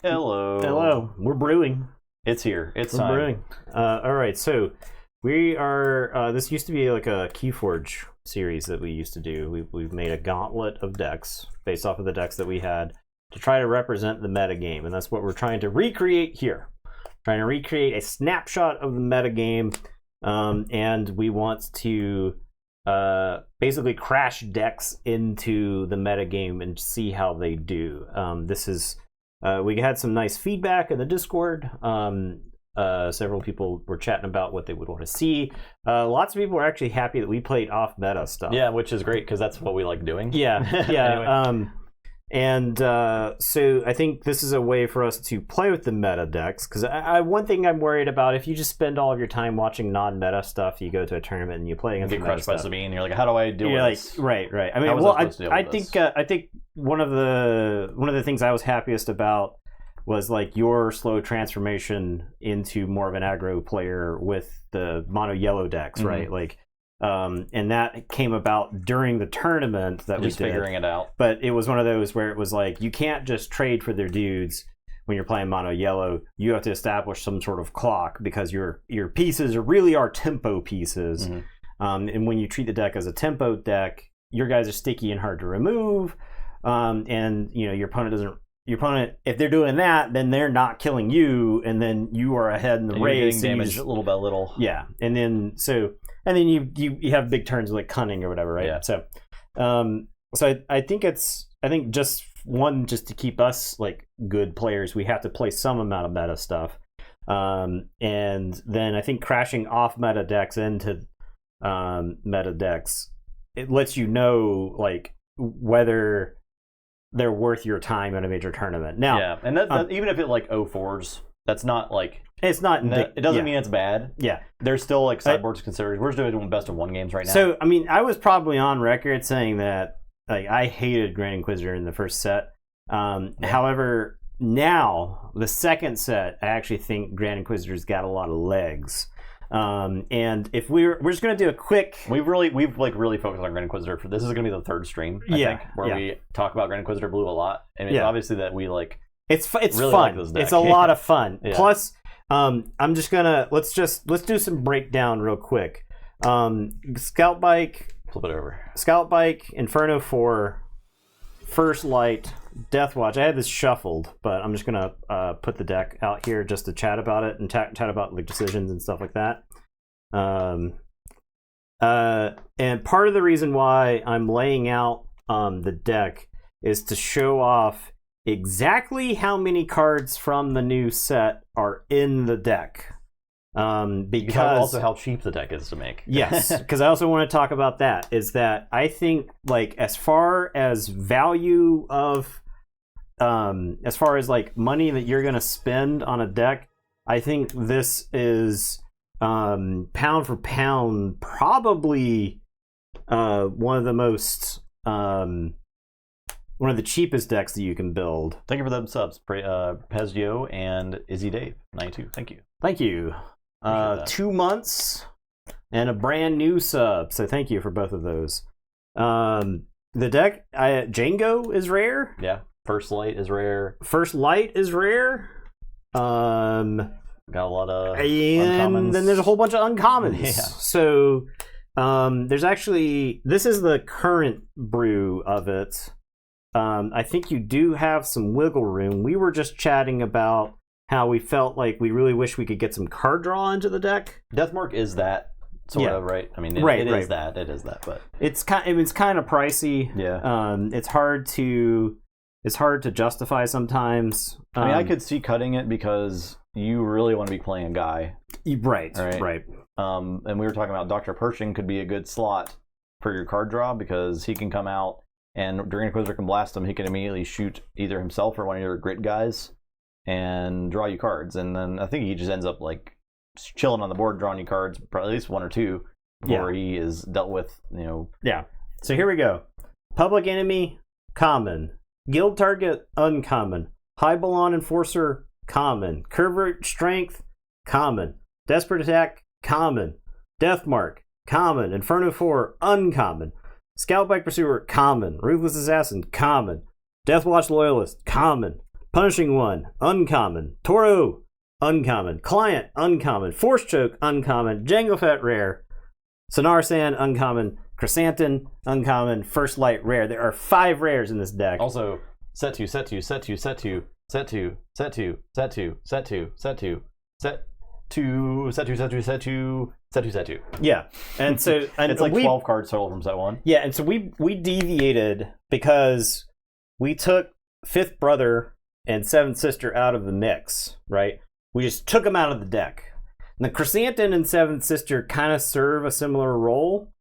Hello. We're brewing. It's here. It's We're time. brewing. All right. So we are. This used to be like a Keyforge series that we used to do. We've made a gauntlet of decks based off of the decks that we had to try to represent the meta game, and that's what we're trying to recreate here. Trying to recreate a snapshot of the meta game, and we want to basically crash decks into the meta game and see how they do. This is. We had some nice feedback in the Discord. Several people were chatting about what they would want to see. Lots of people were actually happy that we played off meta stuff. Yeah, which is great because that's what we like doing. Yeah. Anyway. So I think this is a way for us to play with the meta decks. Because one thing I'm worried about, if you just spend all of your time watching non-meta stuff, you go to a tournament and you play against get crushed by Sabine. You're like, how do I deal with this? Right. I mean, I think one of the things I was happiest about was like your slow transformation into more of an aggro player with the mono yellow decks, right? Like, and that came about during the tournament that just we did. Figuring it out. But it was one of those where it was like, you can't just trade for their dudes when you're playing mono yellow. You have to establish some sort of clock because your pieces really are tempo pieces. And when you treat the deck as a tempo deck, your guys are sticky and hard to remove. And you know, your opponent, if they're doing that, then they're not killing you, and then you are ahead in the race. Getting damaged little by little. Yeah, and then you have big turns like cunning or whatever, right? Yeah. So, I think just to keep us like good players, we have to play some amount of meta stuff, and then I think crashing off meta decks into meta decks, it lets you know like whether they're worth your time in a major tournament. Now, yeah, and that even if it like 0-4s, that's not like it's not. It doesn't mean it's bad. Yeah, there's still like sideboards considered. We're just doing best of one games right now. So I mean, I was probably on record saying that like I hated Grand Inquisitor in the first set. However, now the second set, I actually think Grand Inquisitor's got a lot of legs. And if we're just gonna do a quick, we've really focused on Grand Inquisitor for this is gonna be the third stream, I think, where we talk about Grand Inquisitor Blue a lot. And it's obviously that we like it's really fun. Like this deck. It's a lot of fun. Yeah. Plus, I'm just gonna let's do some breakdown real quick. Scout Bike, flip it over. Scout Bike, Inferno 4, First Light, Death Watch. I had this shuffled, but I'm just gonna put the deck out here just to chat about it and chat about like decisions and stuff like that. And part of the reason why I'm laying out the deck is to show off exactly how many cards from the new set are in the deck. Because also how cheap the deck is to make. Yes, because I also want to talk about that. Is that I think like as far as value of as far as like money that you're gonna spend on a deck, I think this is pound for pound probably one of the most one of the cheapest decks that you can build. Thank you for them subs, Pezio and Izzy Dave 92. Thank you. 2 months and a brand new sub, so thank you for both of those. The deck, Django is rare. Yeah, First Light is rare. Got a lot of and uncommons. Then there's a whole bunch of uncommons. Yeah. So there's actually, this is the current brew of it. I think you do have some wiggle room. We were just chatting about how we felt like we really wish we could get some card draw into the deck. Deathmark is that sort of, right? I mean, it is that, but it's kind of pricey. Yeah. It's hard to justify sometimes. I mean, I could see cutting it because you really want to be playing a guy. Right. And we were talking about Dr. Pershing could be a good slot for your card draw because he can come out and during Inquisitor can blast him. He can immediately shoot either himself or one of your grit guys and draw you cards. And then I think he just ends up like chilling on the board, drawing you cards, probably at least one or two before he is dealt with, Yeah. So here we go. Public Enemy, common. Guild Target, uncommon. High Balon Enforcer, common. Covert Strength, common. Desperate Attack, common. Deathmark, common. Inferno 4, uncommon. Scout Bike Pursuer, common. Ruthless Assassin, common. Deathwatch Loyalist, common. Punishing One, uncommon. Toro, uncommon. Client, uncommon. Force Choke, uncommon. Jango Fett, rare. Sonar Sand, uncommon. Chrysanthemum, uncommon. First Light, rare. There are 5 rares in this deck. Also, set 2, set 2, set 2, set 2, set 2, set 2, set 2, set 2, set 2, set 2, set 2, set 2, set 2, set 2, set 2. Yeah, and so and it's like 12 cards total from set 1. Yeah, and so we deviated because we took Fifth Brother and Seventh Sister out of the mix, right? We just took them out of the deck. And the Chrysanthemum and Seventh Sister kind of serve a similar role,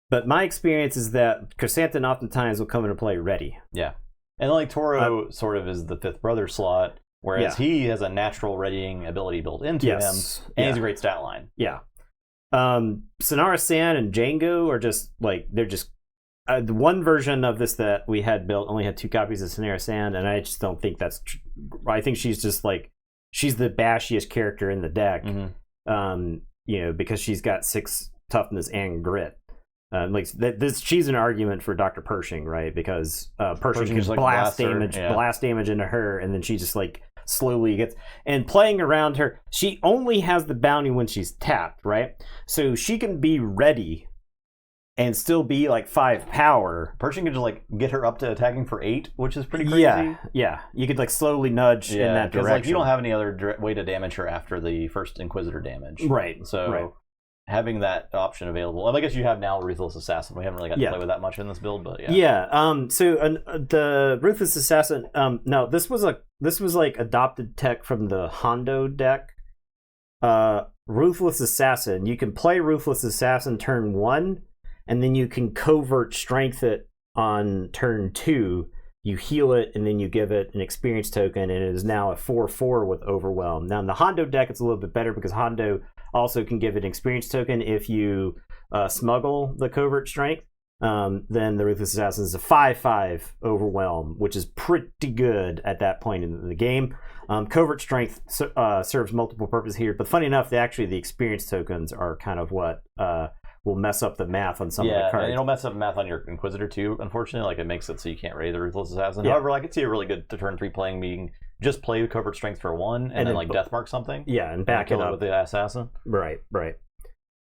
but my experience is that Chrysanthemum oftentimes will come into play ready. Yeah, and like Toro sort of is the Fifth Brother slot, whereas he has a natural readying ability built into him, and he's a great stat line. Yeah. Sonara San and Django are just like, they're just the one version of this that we had built only had 2 copies of Sonara San, and I just don't think that's I think she's just like, she's the bashiest character in the deck. You know, because she's got 6 toughness and grit. Like she's an argument for Dr. Pershing, right? Because Pershing can like blast damage into her, and then she just like slowly gets, and playing around her, she only has the bounty when she's tapped, right? So she can be ready and still be like 5 power. Pershing could just like get her up to attacking for 8, which is pretty crazy. Yeah. You could like slowly nudge in that direction. Like you don't have any other way to damage her after the first Inquisitor damage. Right. So having that option available, and I guess you have now Ruthless Assassin. We haven't really got to play with that much in this build, but so the Ruthless Assassin, no, this was like adopted tech from the Hondo deck. Ruthless Assassin, you can play Ruthless Assassin turn 1, and then you can covert strength it on turn 2. You heal it, and then you give it an experience token, and it is now a 4/4 with Overwhelm. Now in the Hondo deck, it's a little bit better because Hondo also can give it an experience token if you smuggle the covert strength. Then the Ruthless Assassin is a 5/5 Overwhelm, which is pretty good at that point in the game. Covert strength serves multiple purposes here, but funny enough, the experience tokens are kind of what will mess up the math on some of the cards. Yeah, and it'll mess up math on your Inquisitor too, unfortunately. Like, it makes it so you can't ready the Ruthless Assassin. However, I could see a really good turn 3 playing being just play covert strength for 1 and then like deathmark something. Yeah, and back it up with the assassin. Right.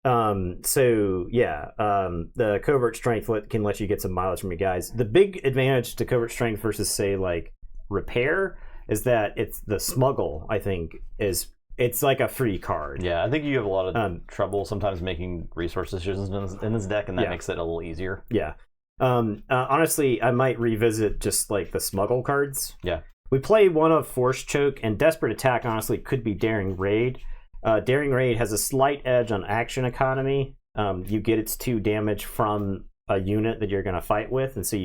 The covert strength can let you get some mileage from your guys. The big advantage to covert strength versus say like repair is that it's the smuggle, I think, it's like a free card. Yeah, I think you have a lot of trouble sometimes making resource decisions in this deck, and that makes it a little easier. Yeah. Honestly, I might revisit just like the smuggle cards. Yeah. We play one of Force Choke, and Desperate Attack honestly could be Daring Raid. Daring Raid has a slight edge on action economy. You get its 2 damage from a unit that you're going to fight with, and so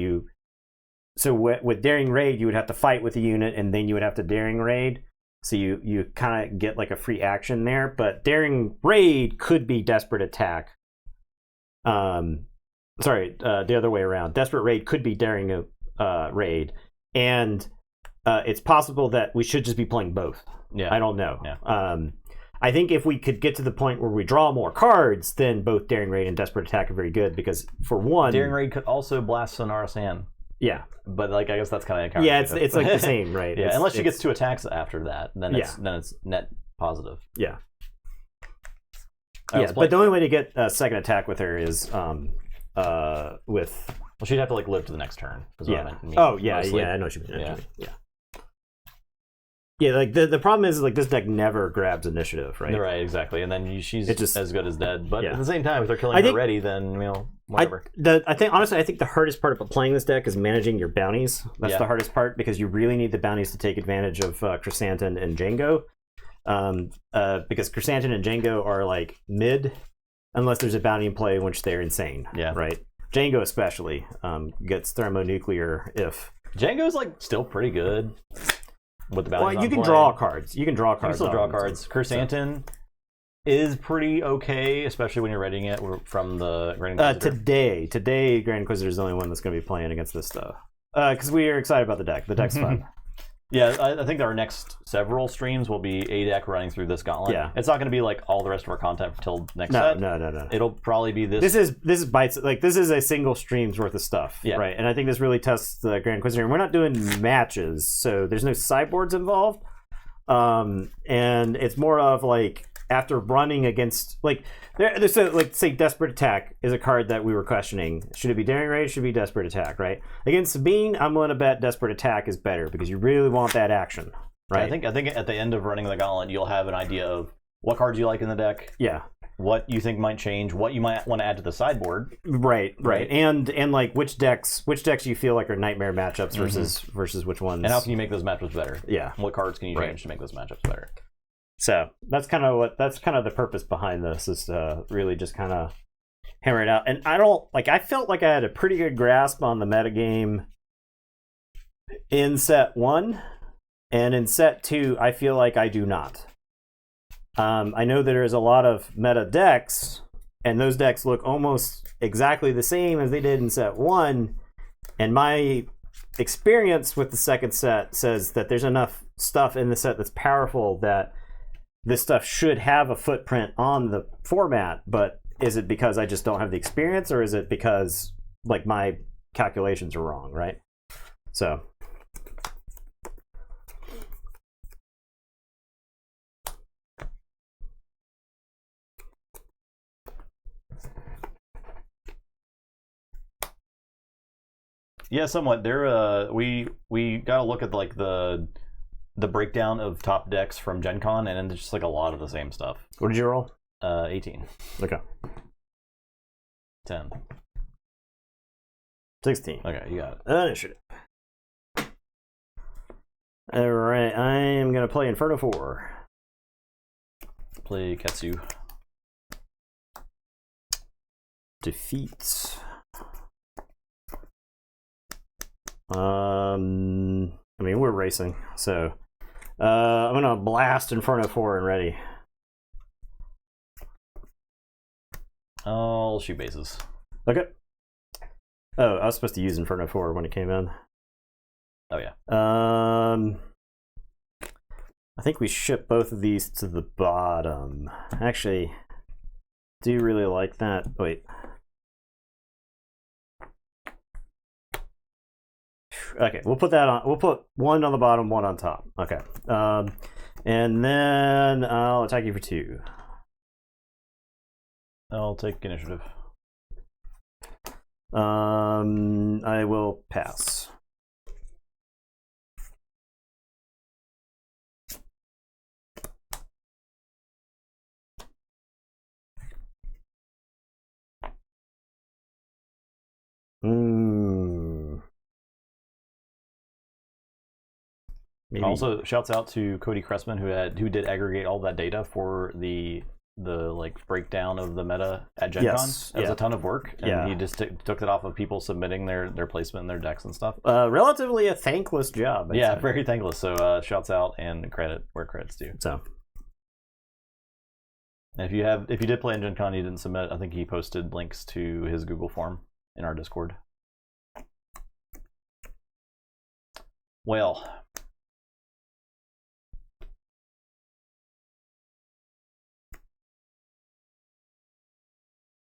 with Daring Raid, you would have to fight with a unit, and then you would have to Daring Raid. So you kind of get like a free action there, but Daring Raid could be Desperate Attack. The other way around. Desperate Raid could be Daring Raid, and it's possible that we should just be playing both. Yeah, I don't know. Yeah. I think if we could get to the point where we draw more cards, then both Daring Raid and Desperate Attack are very good, because for one, Daring Raid could also blast Sonara San. Yeah, but like I guess that's kind of it's like the same, right? Yeah, unless she gets 2 attacks after that, then it's net positive. Yeah. But the only way to get a second attack with her is with. Well, she'd have to like live to the next turn. I know what you mean. Yeah, like the problem is like this deck never grabs initiative, right? Right, exactly. And then she's just as good as dead. But at the same time, if they're killing her already, then whatever. I think the hardest part about playing this deck is managing your bounties. That's the hardest part, because you really need the bounties to take advantage of Chrysanthemum and Django. Because Chrysanthemum and Django are like mid, unless there's a bounty in play, in which they're insane. Yeah. Right. Django especially gets thermonuclear if Django's like still pretty good. With the you can draw cards. You can draw cards. You can still draw cards. Chrysanthemum is pretty okay, especially when you're reading it from the Grand Inquisitor. Today, Grand Inquisitor is the only one that's going to be playing against this stuff. Because we are excited about the deck. The deck's fun. Yeah, I think our next several streams will be a deck running through this gauntlet. Yeah. It's not going to be like all the rest of our content till next No, set. no. It'll probably be this. This is bites. Like this is a single stream's worth of stuff, Yeah. right? And I think this really tests the Grand Inquisitor. And we're not doing matches, so there's no sideboards involved. And it's more of like after running against like there's a, like say Desperate Attack is a card that we were questioning. Should it be Daring Rage? Should it be Desperate Attack? Right? Against Sabine, I'm going to bet Desperate Attack is better because you really want that action, right? I think at the end of running the gauntlet, you'll have an idea of what cards you like in the deck, Yeah. what you think might change, what you might want to add to the sideboard. Right. And like which decks you feel like are nightmare matchups versus which ones. And how can you make those matchups better? Yeah. What cards can you Right. change to make those matchups better? So that's kind of the purpose behind this is to really just kind of hammer it out. And I felt like I had a pretty good grasp on the metagame in set 1, and in set 2 I feel like I do not. I know that there's a lot of meta decks, and those decks look almost exactly the same as they did in set 1, and my experience with the second set says that there's enough stuff in the set that's powerful that this stuff should have a footprint on the format. But is it because I just don't have the experience, or is it because like my calculations are wrong, right? So Yeah, somewhat. We got to look at like the breakdown of top decks from Gen Con, and it's just like a lot of the same stuff. what did you roll? 18. Okay. 10. 16. Okay, you got it. Initiative. Alright, I am going to play Inferno 4. Play Ketsu. Defeats. I mean, we're racing, so I'm going to blast Inferno 4 and ready. I'll shoot bases. Okay. Oh, I was supposed to use Inferno 4 when it came in. Oh, yeah. I think we ship both of these to the bottom. Actually, do you really like that? Wait. Okay, we'll put that on. We'll put one on the bottom, one on top. Okay. And then I'll attack you for 2. I'll take initiative. I will pass. Maybe. Also, shouts out to Cody Cressman who did aggregate all that data for the like breakdown of the meta at Gen Con. Yes, It was yeah. a ton of work, and Yeah. he just took it off of people submitting their placement in their decks and stuff. Relatively a thankless job. I'd Yeah, say. very thankless. So shouts out and credit where credit's due. So And if you did play in Gen Con, you didn't submit, I think he posted links to his Google form in our Discord. Well,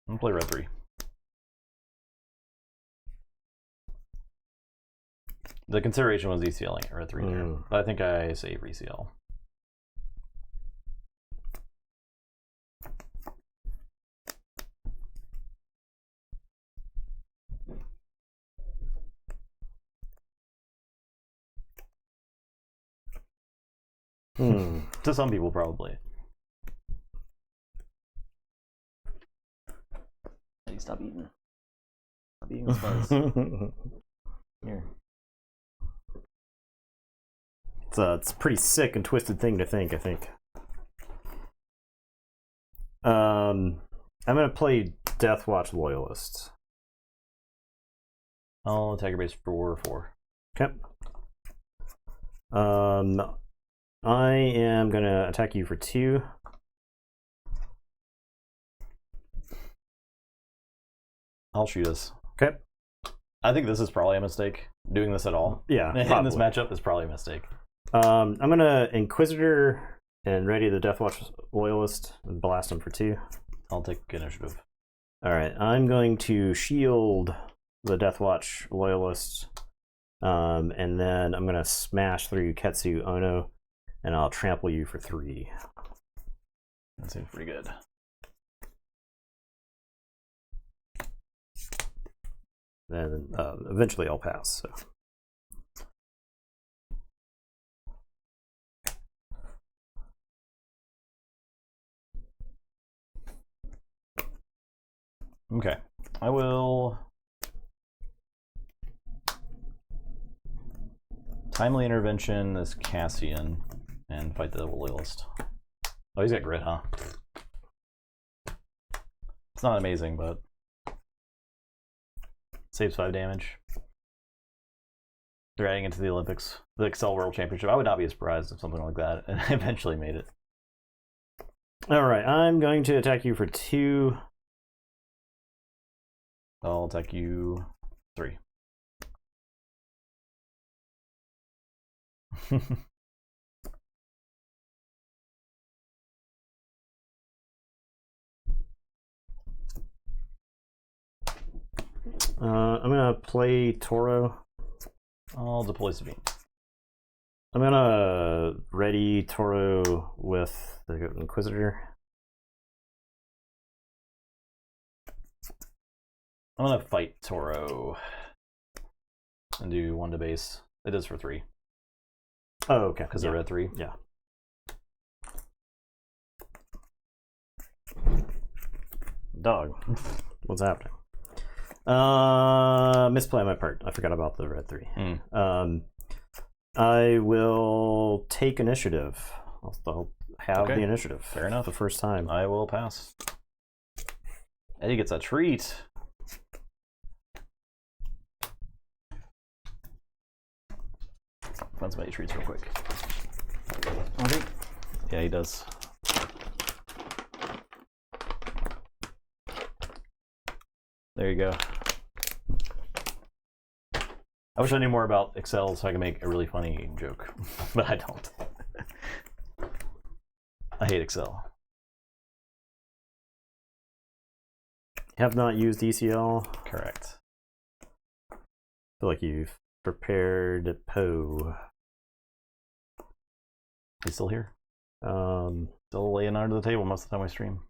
I'm gonna play red 3. The consideration was ECLing at red 3 there, but I think I save reCL. To some people, probably. Hey, stop eating. Stop eating the spice. Here. It's a pretty sick and twisted thing to think, I think. I'm gonna play Deathwatch Loyalists. I'll attack your base for 4. Okay. I am gonna attack you for 2. I'll shoot us. Okay. I think this is probably a mistake. Doing this at all. Yeah. In this probably. matchup is probably a mistake. I'm gonna Inquisitor and ready the Deathwatch Loyalist and blast him for 2. I'll take initiative. Alright, I'm going to shield the Deathwatch Loyalist, and then I'm gonna smash through Ketsu Ono, and I'll trample you for 3. That seems pretty good. Then eventually I'll pass. So. Okay, I will timely intervention this Cassian and fight the Loyalist. Oh, he's got grit, huh? It's not amazing, but saves 5 damage. They're adding it to the Olympics, the Excel World Championship. I would not be surprised if something like that eventually made it. All right, I'm going to attack you for 2. I'll attack you 3. I'm gonna play Toro. I'll deploy Sabine. I'm gonna ready Toro with the Inquisitor. I'm gonna fight Toro and do 1 to base. It is for 3. Oh, okay. Because they're at 3. Yeah. Dog. What's happening? Misplay on my part. I forgot about the red 3. I will take initiative. I'll have the initiative. Fair enough. The first time. I will pass. Eddie gets a treat. Find some Eddie treats real quick. Okay. Yeah, he does. There you go. I wish I knew more about Excel so I could make a really funny joke, but I don't. I hate Excel. Have not used ECL. Correct. I feel like you've prepared Poe. He's still here. Still laying under the table most of the time I stream.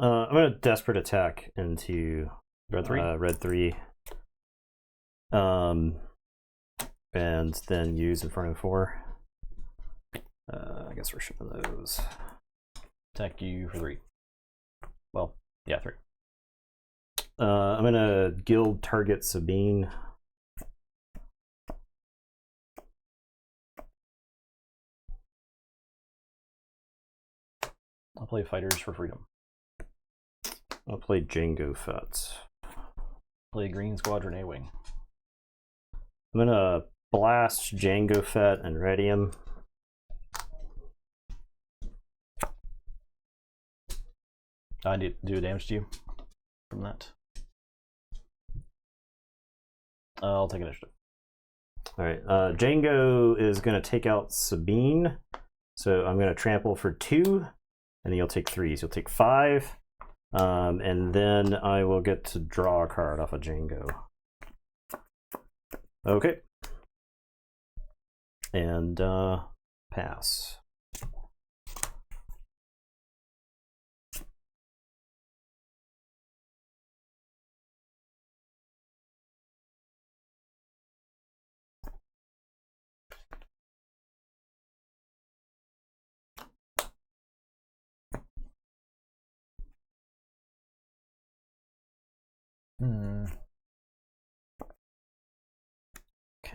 I'm gonna desperate attack into Red 3. Red 3. And then use Inferno 4. I guess we're shipping those. Attack you for 3. Well, yeah, 3. I'm gonna guild target Sabine. I'll play Fighters for Freedom. I'll play Django Fett. Play Green Squadron A-Wing. I'm gonna blast Django Fett and ready him. I need to do damage to you from that. I'll take initiative. All right, Django is gonna take out Sabine, so I'm gonna trample for 2, and then you'll take 3. So you'll take 5, and then I will get to draw a card off of Django. Okay, and pass.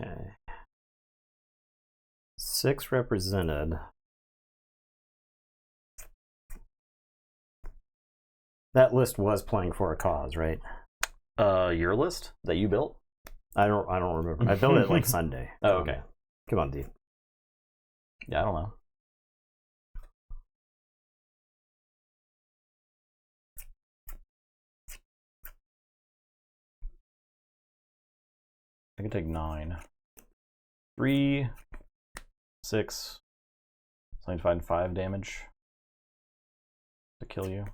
Okay. 6 represented. That list was playing for a cause, right? Your list that you built? I don't remember. I built it like Sunday. Oh, okay. Come on, dude. Yeah, I don't know. I can take 9. 3, 6. So I need to find 5 damage to kill you.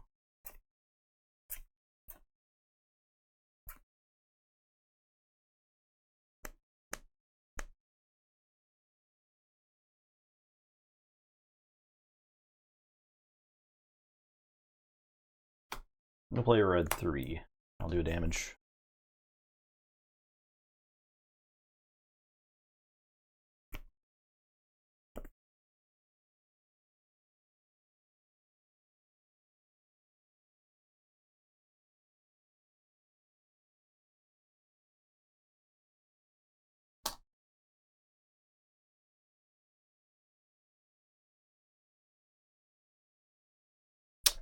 I'm gonna play a red 3. I'll do damage.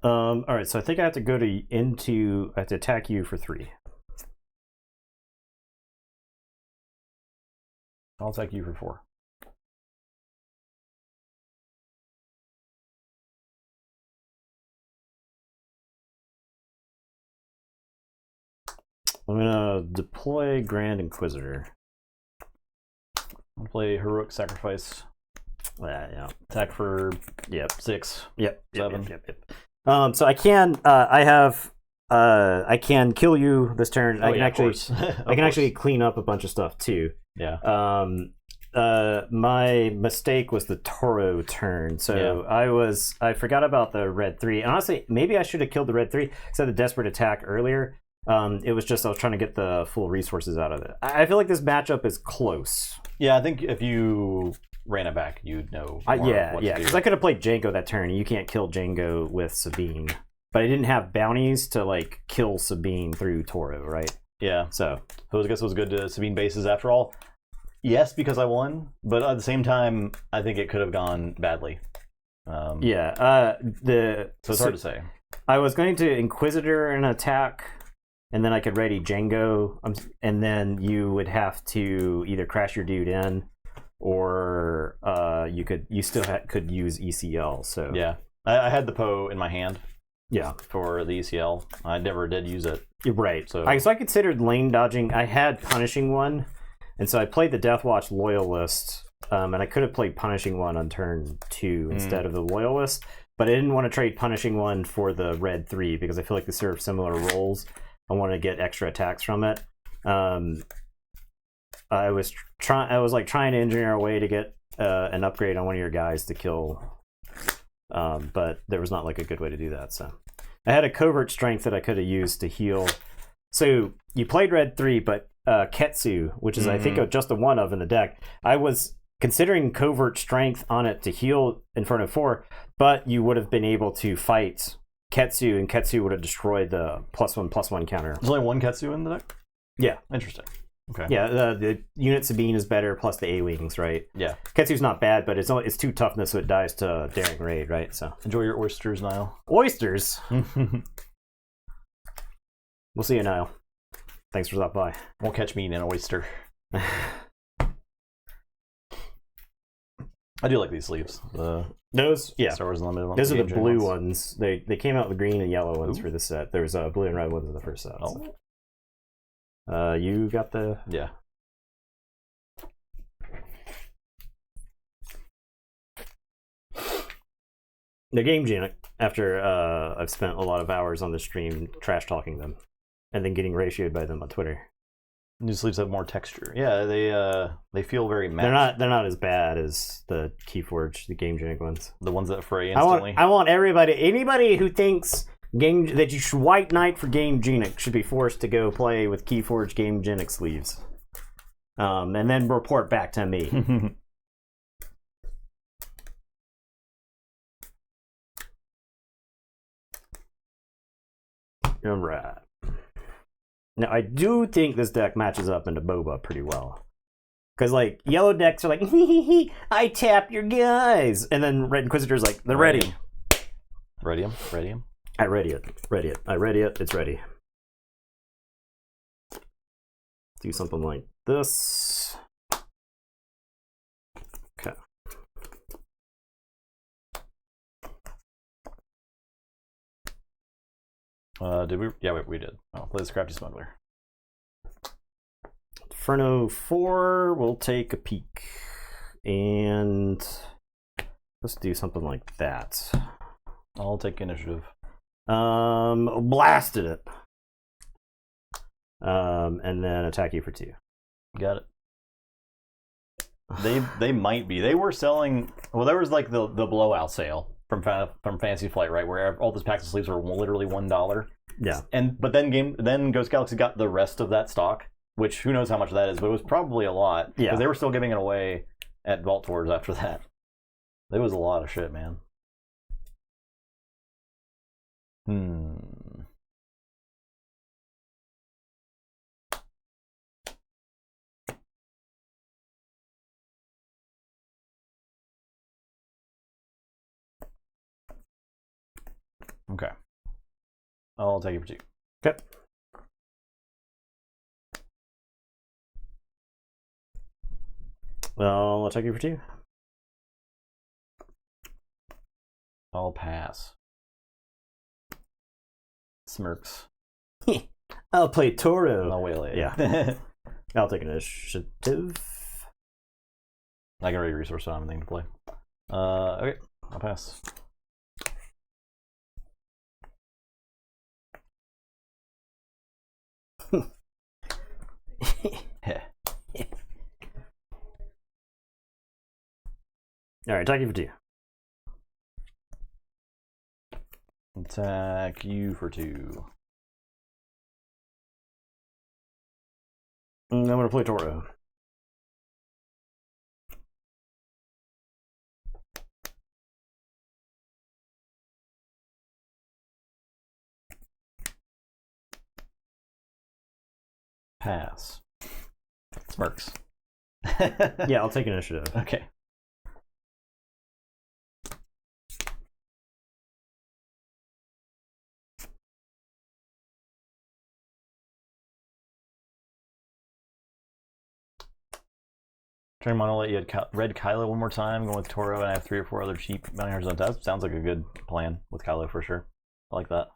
All right, so I think I have to go to I have to attack you for 3. I'll attack you for 4. I'm gonna deploy Grand Inquisitor. I'll play Heroic Sacrifice. Yeah. Attack for 6. 7. So I can I can kill you this turn. I can actually clean up a bunch of stuff too. Yeah. My mistake was the Toro turn. So I forgot about the red 3. Honestly, maybe I should have killed the red 3 because I had the desperate attack earlier. It was just I was trying to get the full resources out of it. I feel like this matchup is close. Yeah, I think if you ran it back, you'd know. Because I could have played Django that turn, and you can't kill Django with Sabine. But I didn't have bounties to like kill Sabine through Toro, right? Yeah. So I guess it was good to Sabine bases after all. Yes, because I won, but at the same time, I think it could have gone badly. So it's hard to say. I was going to Inquisitor an attack, and then I could ready Django, and then you would have to either crash your dude in, or you still could use ECL. So yeah, I had the Poe in my hand. Yeah, for the ECL, I never did use it. Right. So I considered lane dodging. I had Punishing One, and so I played the Deathwatch Loyalist, and I could have played Punishing One on turn 2 instead of the Loyalist, but I didn't want to trade Punishing One for the red 3 because I feel like they serve similar roles. I wanted to get extra attacks from it. I was trying to engineer a way to get an upgrade on one of your guys to kill, but there was not like a good way to do that. So I had a Covert Strength that I could have used to heal. So you played red 3, but Ketsu, which is I think just a 1 of in the deck, I was considering Covert Strength on it to heal in front of 4, but you would have been able to fight Ketsu, and Ketsu would have destroyed the +1/+1 counter. There's only one Ketsu in the deck? Yeah. Interesting. Okay. Yeah, the unit Sabine is better, plus the A-Wings, right? Yeah. Ketsu's not bad, but it's 2 toughness, so it dies to Daring Raid, right? So enjoy your oysters, Niall. Oysters? We'll see you, Niall. Thanks for stopping by. Won't catch me in an oyster. I do like these sleeves. Those, yeah. Star Wars Unlimited ones. Those are the blue ones. They came out with green and yellow ones for the set. There was blue and red ones in the first set. Oh. So. You got the... Yeah. The Game Genic, after I've spent a lot of hours on the stream trash talking them, and then getting ratioed by them on Twitter. New sleeves have more texture. Yeah, they feel very matte. They're not as bad as the Keyforge, the Game Genic ones. The ones that fray instantly. I want anybody who thinks that you should White Knight for Game Genic should be forced to go play with Keyforge Game Genic sleeves, and then report back to me. All right. Now, I do think this deck matches up into Boba pretty well. Because, like, yellow decks are like, I tap your guys. And then Red Inquisitor's like, they're ready. Ready him. I ready it. It's ready. Do something like this. Okay. Did we? Yeah, we did. Oh, play this Crafty Smuggler. Inferno 4 will take a peek. And let's do something like that. I'll take initiative. Blasted it. And then attack you for 2. Got it. They might be. They were selling. Well, there was like the blowout sale from Fantasy Flight, right, where all those packs of sleeves were literally $1. Yeah. But then Ghost Galaxy got the rest of that stock, which who knows how much that is, but it was probably a lot. Yeah. Because they were still giving it away at Vault Tours after that. There was a lot of shit, man. Okay. I'll take it for 2. Okay. I'll attack you for 2. I'll pass. Smirks. I'll play Toro. I'll waylay. Yeah. I'll take initiative. I can ready resource, so I have anything to play. Okay. I'll pass. Alright, attack you for 2. Attack you for 2. I'm gonna play Toro. Pass. Smirks. Yeah, I'll take initiative. Okay. Turn him on, I'll let you had red Kylo one more time, going with Toro, and I have 3 or 4 other cheap bounty hunters on test. Sounds like a good plan with Kylo for sure. I like that.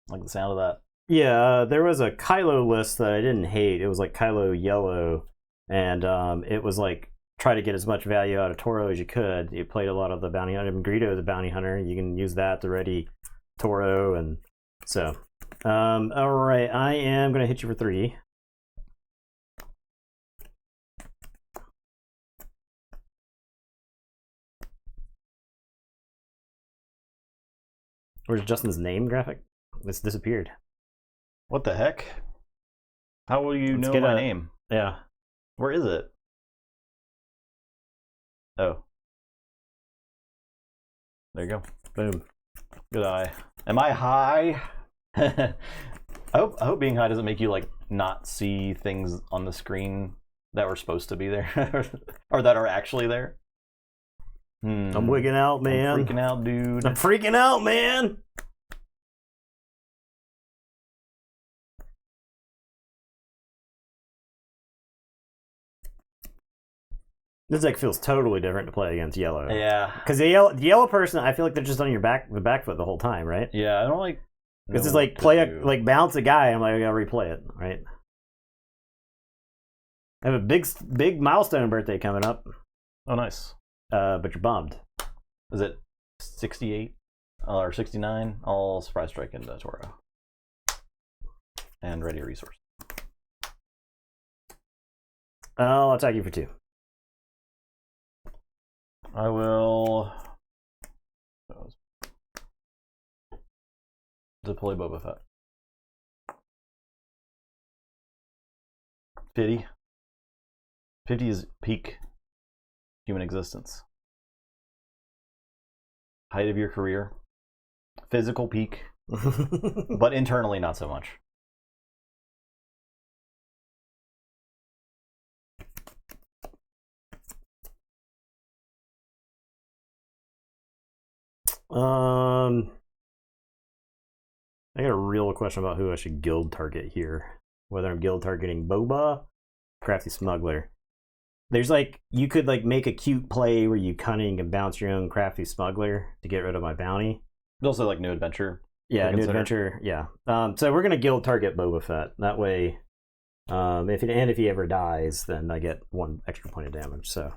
I like the sound of that. Yeah, there was a Kylo list that I didn't hate. It was like Kylo yellow, and it was like try to get as much value out of Toro as you could. You played a lot of the bounty hunter. Greedo is a bounty hunter. You can use that to ready Toro, and so. All right, I am gonna hit you for 3. Where's Justin's name graphic? It's disappeared. What the heck? How will you Let's know get my name? Yeah. Where is it? Oh. There you go. Boom. Good eye. Am I high? I hope being high doesn't make you like not see things on the screen that were supposed to be there or that are actually there. I'm wigging out, man. I'm freaking out, dude. I'm freaking out, man. This deck feels totally different to play against yellow. Yeah. Because the yellow person, I feel like they're just on your the back foot the whole time, right? Yeah, I don't like. This is like bounce a guy. I'm like, I gotta replay it, right? I have a big milestone birthday coming up. Oh, nice. But you're bummed. Is it 68 or 69? I'll surprise strike into Toro and ready a resource. I'll attack you for 2. I will deploy Boba Fett. 50. 50 is peak human existence. Height of your career. Physical peak. But internally, not so much. I got a real question about who I should guild target here. Whether I'm guild targeting Boba, Crafty Smuggler. There's like, you could like make a cute play where you cunning and bounce your own Crafty Smuggler to get rid of my bounty. Also, like New Adventure. Yeah, New Adventure. Yeah. So we're gonna guild target Boba Fett. That way, if he ever dies, then I get 1 extra point of damage. So.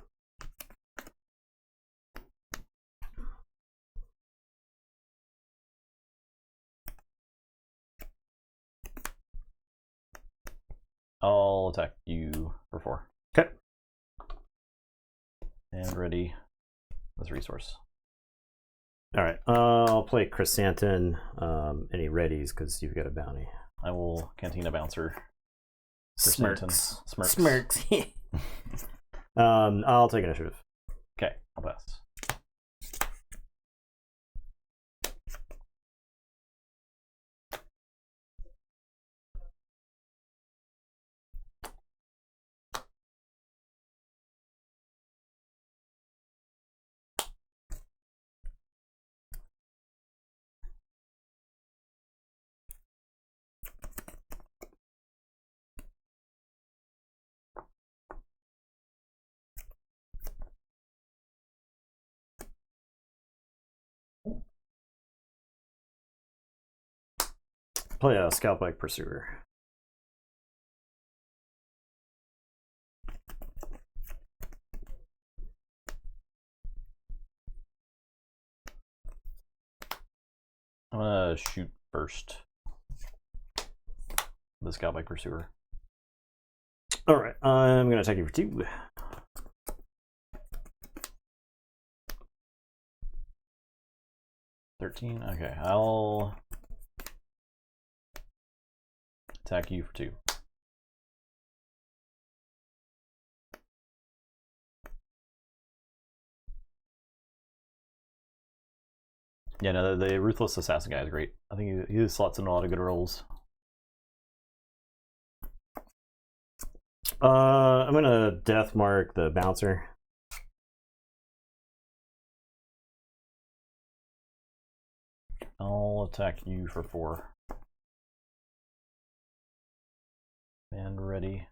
I'll attack you for 4. Okay. And ready this resource. All right. I'll play Chrysanthemum. And he readies because you've got a bounty. I will Cantina Bouncer. Smirks. Smirks. I'll take initiative. Okay, I'll pass. Play a Scalpike Pursuer. I'm gonna shoot first. The Scalpike Pursuer. All right. I'm gonna attack you for 2. $13. Okay, I'll attack you for 2. Yeah, no, the Ruthless Assassin guy is great. I think he slots in a lot of good roles. I'm gonna death mark the bouncer. I'll attack you for 4. And ready.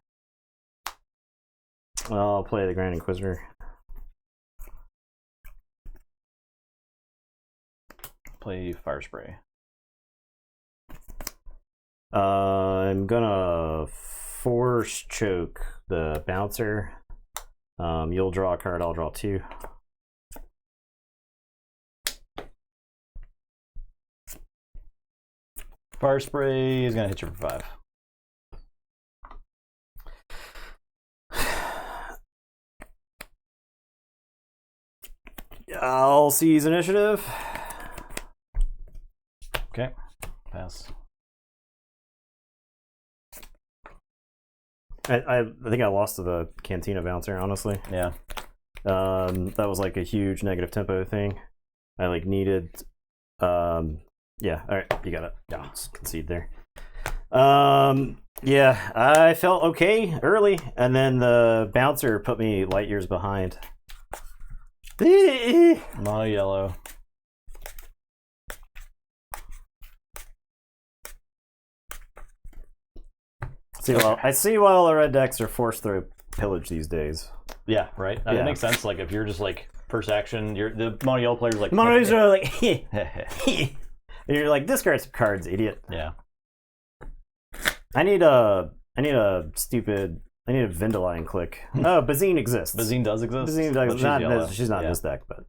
I'll play the Grand Inquisitor. Play Fire Spray. I'm gonna force choke the bouncer. You'll draw a card, I'll draw 2. Fire Spray is gonna hit you for 5. I'll seize initiative. Okay, pass. I think I lost to the Cantina Bouncer, honestly. Yeah. That was like a huge negative tempo thing. I like needed. Yeah. All right, you got it. Yeah, just concede there. Yeah, I felt okay early, and then the bouncer put me light years behind. Mono yellow. I see why all the red decks are forced through pillage these days. Yeah, right. That makes sense. Like if you're just like first action, the mono yellow player's like monos are like, and you're like discard some cards, idiot. Yeah. I need a Vindaline click. Oh, Bazine exists. Bazine does exist. Bazine does. Well, she's not in this deck, but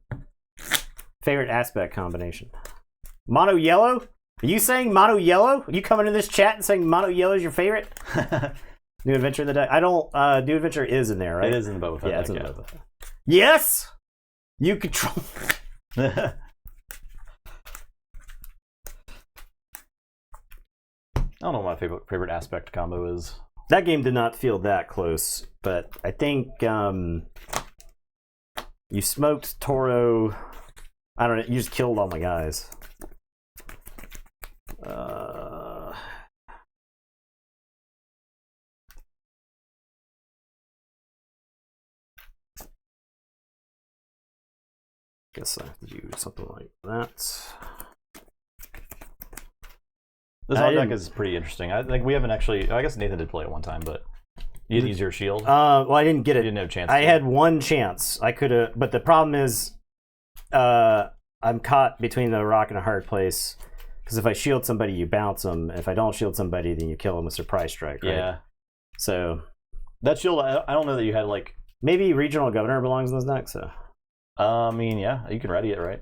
favorite aspect combination. Mono yellow. Are you saying mono yellow? Are you coming in this chat and saying mono yellow is your favorite? New Adventure in the deck. I don't. New Adventure is in there, right? It is in both. Yeah, it's in both. Yes. You control. I don't know what my favorite aspect combo is. That game did not feel that close, but I think you smoked Toro. I don't know. You just killed all my guys. Guess I have to do something like that. This odd deck is pretty interesting. I think we haven't actually. I guess Nathan did play it one time, but you didn't use your shield. Well, I didn't get it. You didn't have a chance. I had one chance. I could have, but the problem is, I'm caught between the rock and a hard place. Because if I shield somebody, you bounce them. If I don't shield somebody, then you kill them with surprise strike. Right? Yeah. So that shield, I don't know that you had like. Maybe regional governor belongs in this deck. So. I mean, yeah, you can ready it, right?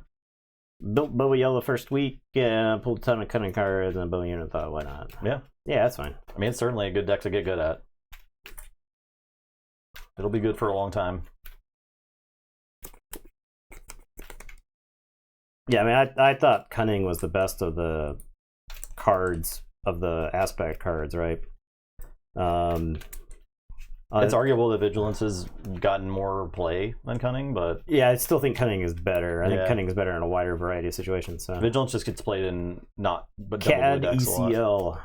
Built Boba Yellow first week, pulled a ton of cunning cards, and Boba Unit thought, why not? Yeah. Yeah, that's fine. I mean, it's certainly a good deck to get good at. It'll be good for a long time. Yeah, I mean, I thought cunning was the best of the cards, of the aspect cards, right? It's arguable that Vigilance has gotten more play than Cunning, but... Yeah, I still think Cunning is better. I think Cunning is better in a wider variety of situations. So. Vigilance just gets played in not... but CAD ECL.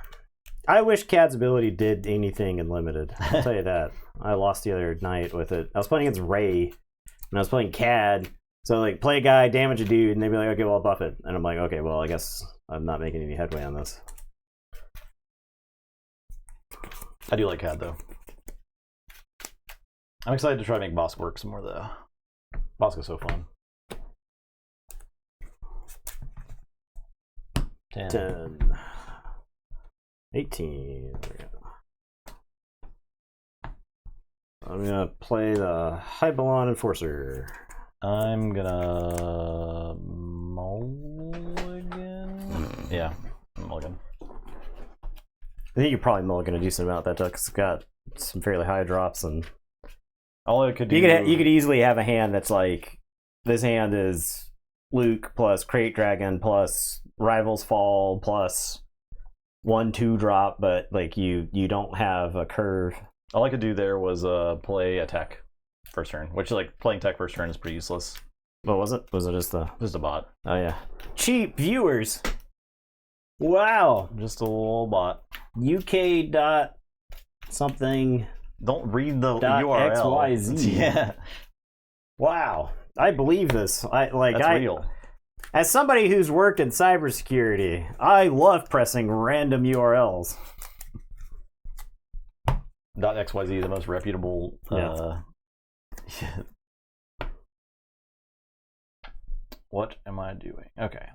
I wish CAD's ability did anything in Limited. I'll tell you that. I lost the other night with it. I was playing against Ray, and I was playing CAD. So, like, play a guy, damage a dude, and they'd be like, okay, well, I'll buff it. And I'm like, okay, well, I guess I'm not making any headway on this. I do like CAD, though. I'm excited to try to make Bosk work some more, though. Bosk is so fun. 10. 18. There we go. I'm going to play the Hybelon Enforcer. I'm gonna mulligan. Yeah, mulligan. I think you're probably mulligan a decent amount that deck. It's got some fairly high drops, and all it could do. You could easily have a hand that's like, this hand is Luke plus Crate Dragon plus Rivals Fall plus 1/2 drop, but like you don't have a curve. All I could do there was play a tech first turn, which like playing tech first turn is pretty useless. What was it? Was it just a bot? Oh yeah, cheap viewers. Wow, just a little bot. UK dot something. Don't read the URL. XYZ. Yeah. Wow, I believe this. That's real. As somebody who's worked in cybersecurity, I love pressing random URLs. .xyz, the most reputable. What am I doing? Okay.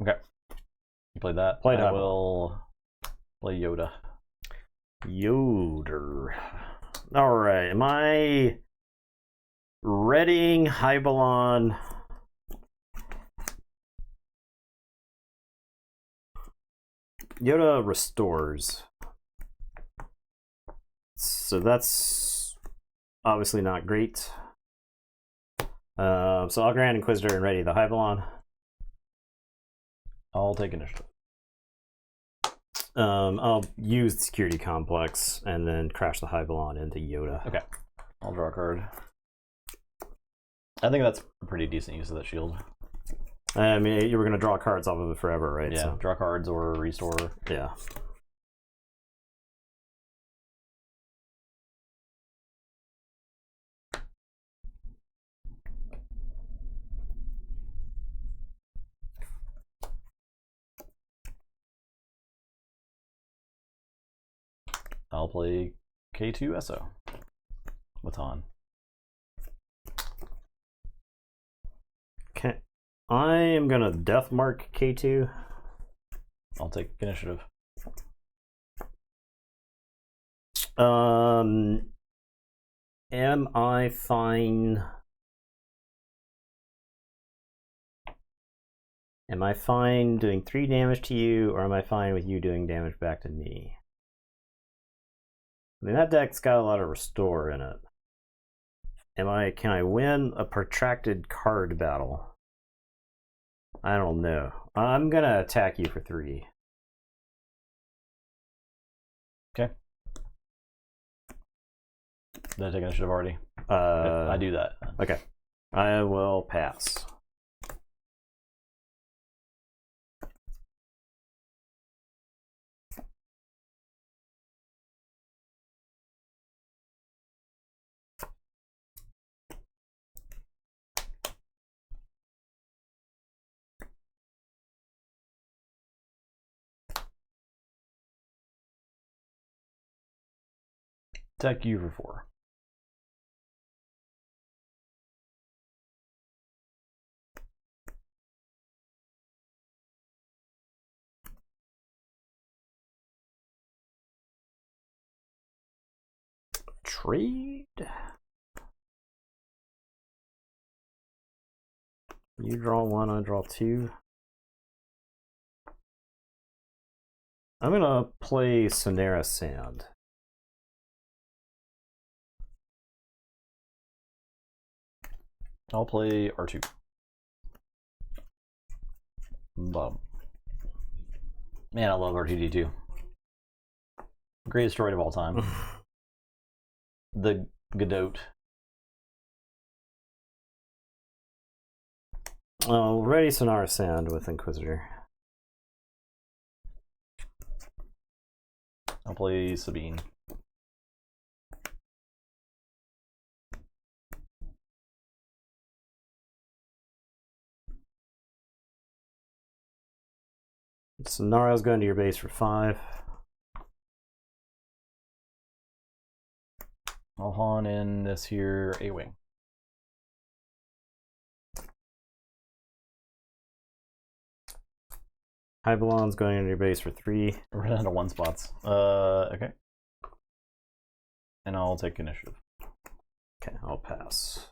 Okay. You played that. I will play Yoda. Yoder. All right. Am I readying Hybelon? Yoda restores. So that's obviously not great. So I'll Grand Inquisitor and ready the Hybelon. I'll take initiative. I'll use the security complex and then crash the Hybelon into Yoda. Okay. I'll draw a card. I think that's a pretty decent use of that shield. I mean, you were going to draw cards off of it forever, right? Yeah, so. Draw cards or restore. Yeah. I'll play K2 SO with Han. Okay. I am going to death mark K2. I'll take initiative. Am I fine? Am I fine doing 3 damage to you, or am I fine with you doing damage back to me? I mean, that deck's got a lot of restore in it. Can I win a protracted card battle? I don't know. I'm gonna attack you for 3. Okay. Did I take initiative already? I do that. Okay. I will pass. Attack you for 4. Trade. You draw 1, I draw 2. I'm gonna play Sonera Sand. I'll play R2. Bottom. Man, I love R2D2. Greatest droid of all time. The Godot. Oh, ready Sonara Sand with Inquisitor. I'll play Sabine. Sonara's going to your base for 5. I'll Han in this here A-Wing. Hybelon's going into your base for 3. We're down to 1 spots. Okay. And I'll take initiative. Okay, I'll pass.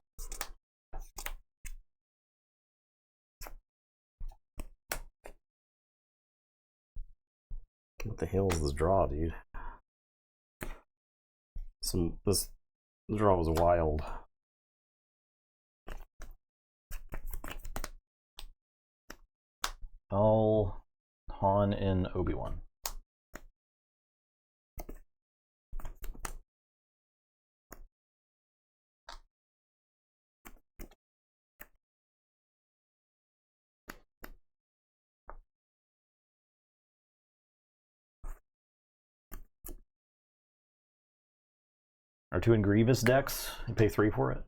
What the hell is this draw, dude? This draw was wild. I'll Han in Obi-Wan. R2 and Grievous decks. You pay 3 for it.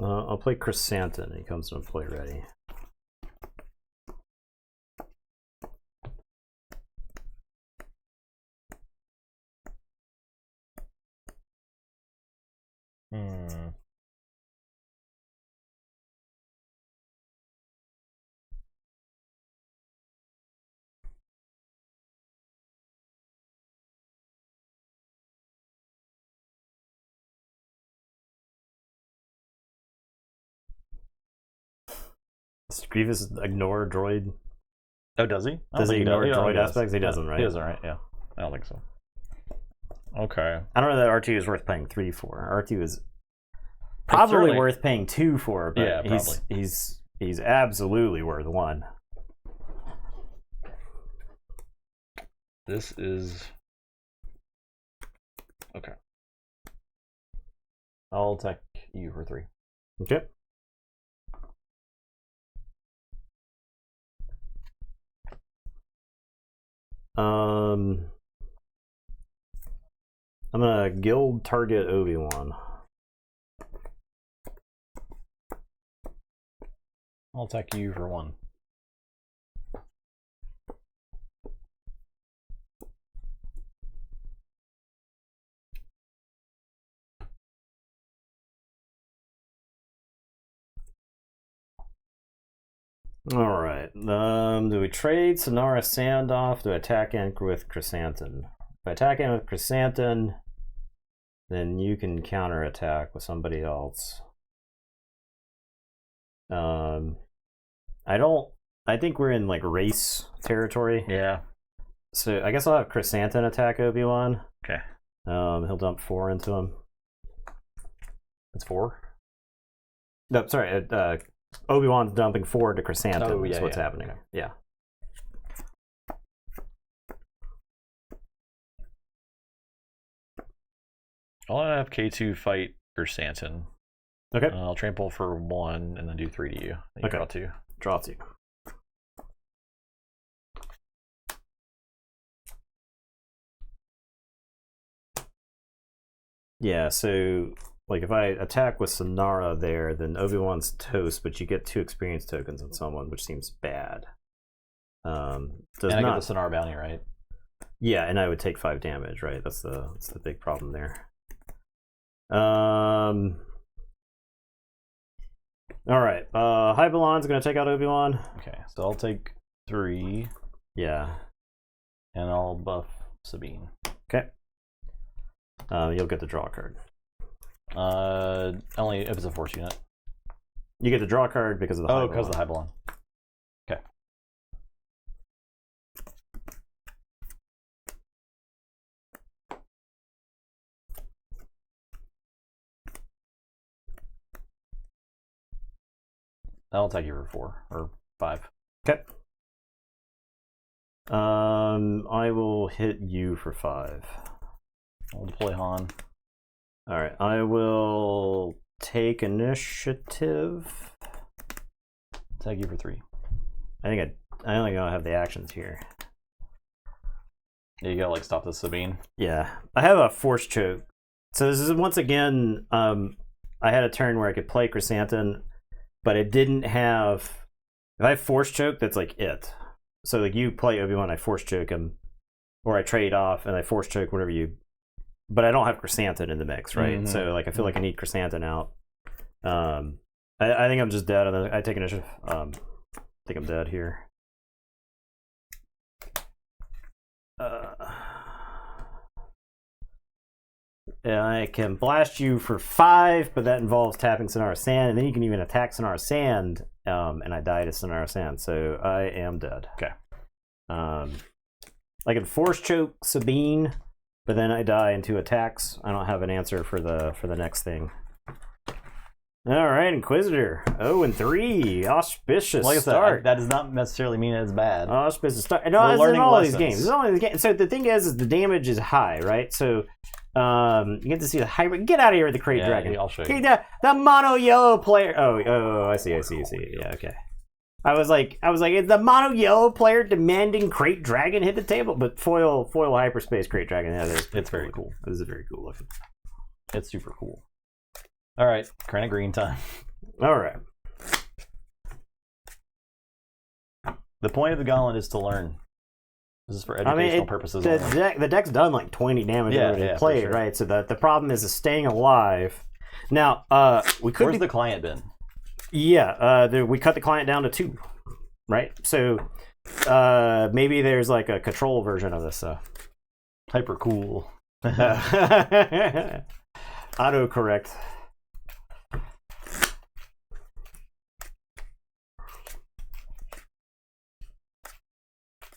I'll play Chrysanthemum. He comes to play ready. Does Grievous ignore droid? Oh, does he? Does he ignore droid aspects? He Yeah, doesn't, right? He doesn't, right? Yeah. I don't think so. Okay. I don't know that R2 is worth paying 3 for. R2 is probably certainly worth paying 2 for, but Yeah, probably. he's absolutely worth 1. This is okay. I'll attack you for 3. Okay. I'm gonna guild target Obi-Wan. I'll attack you for 1. All right. Do we trade Sonara Sand off? Do I attack in with Chrysanthemum? If I attack in with Chrysanthemum, then you can counterattack with somebody else. I think we're in like race territory. Yeah. So I guess I'll have Chrysanthemum attack Obi-Wan. Okay. He'll dump 4 into him. It's 4. No, sorry. Obi-Wan's dumping 4 to Chrysanthemum. Oh, yeah, is what's yeah. happening. Okay. Yeah. I'll have K2 fight Chrysanthemum. Okay. I'll trample for 1 and then do 3 to you. You Okay. draw 2. Draw 2. Yeah, so like if I attack with Sonara there, then Obi-Wan's toast, but you get 2 experience tokens on someone, which seems bad. Does And I not. get the Sonar bounty, right? Yeah, and I would take 5 damage, right? That's the big problem there. All right. Hybelon's gonna take out Obi-Wan. Okay, so I'll take 3. Yeah. And I'll buff Sabine. Okay. You'll get the draw card. Only if it's a force unit. You get the draw card because of the Oh, because of the Hybelon. Okay. I'll take you for 4 or 5. Okay. I will hit you for 5. I'll deploy Han. All right. I will take initiative. Take you for 3. I only gonna have the actions here. Yeah, you gotta like stop the Sabine. Yeah, I have a force choke. So this is once again. I had a turn where I could play Chrysanthemum, but it didn't have. If I have force choke, that's like it. So like you play Obi-Wan, I force choke him, or I trade off and I force choke whatever you. But I don't have Chrysanthemum in the mix, right? Mm-hmm. So like I feel like I need Chrysanthemum out. I think I'm just dead. I take initiative. I think I'm dead here. I can blast you for 5, but that involves tapping Sonara Sand, and then you can even attack Sonara Sand, and I die to Sonara Sand, so I am dead. Okay. I can force choke Sabine, but then I die in 2 attacks. I don't have an answer for the next thing. All right, Inquisitor. 0-3. Auspicious Like I said, start. that does not necessarily mean it's bad. Auspicious start. No, We're it's in learning all these lessons. games. It's all these games. So the thing is the damage is high, right? So you get to see the hybrid. Get out of here with the Crate Dragon. I'll show you. Okay, the mono yellow player. Oh, I see. Yeah, okay. I was like, is the mono yellow player demanding Crate Dragon hit the table? But foil hyperspace Crate Dragon. Yeah, It's very cool. This is very cool looking. It's super cool. All right, Granite Green time. All right. The point of the gauntlet is to learn. This is for educational purposes only. The deck's done like 20 damage Yeah, already yeah, played, for sure. right? So the problem is staying alive. Now, we could Where's the client been? Yeah, we cut the client down to 2, right? So maybe there's like a control version of this. Hyper cool. Autocorrect.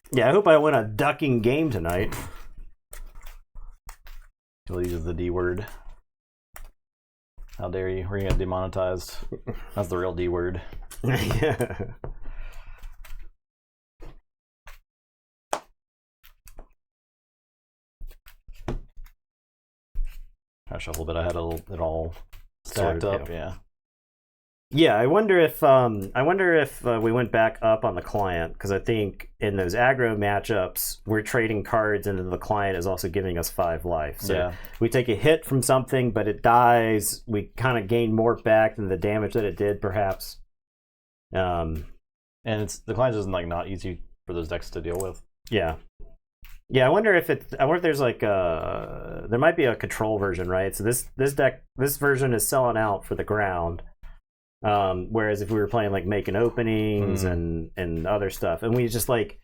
Yeah, I hope I win a ducking game tonight. He'll use the D word. How dare you? We're gonna get demonetized. That's the real D word. Yeah. I shuffle, but I had it all stacked Sorted, up. Yeah. Yeah, I wonder if we went back up on the client, because I think in those aggro matchups we're trading cards and then the client is also giving us 5 life. So Yeah. we take a hit from something, but it dies. We kind of gain more back than the damage that it did, perhaps. And it's the client is like not easy for those decks to deal with. Yeah. Yeah, I wonder if there's like there might be a control version, right? So this version is selling out for the ground. Whereas if we were playing like making openings and other stuff, and we just like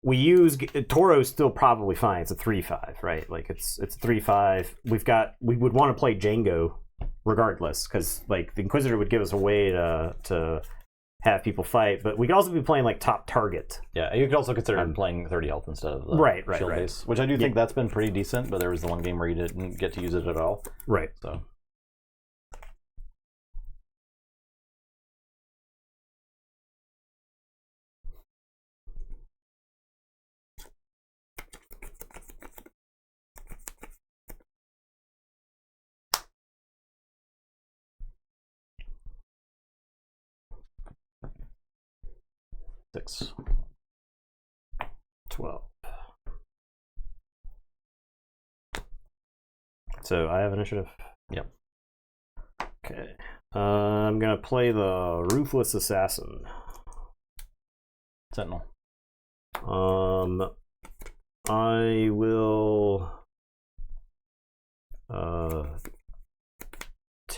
we use Toro's still probably fine. It's a 3/5, right? Like it's a 3/5. We would want to play Django regardless, because like the Inquisitor would give us a way to have people fight, but we could also be playing like top target. Yeah, you could also consider playing 30 health instead of the Right, shield right. base, which I do think that's been pretty decent. But there was the one game where you didn't get to use it at all. Right. So. Six. 12. So I have initiative. Yep. Okay. I'm gonna play the Ruthless Assassin. Sentinel. I will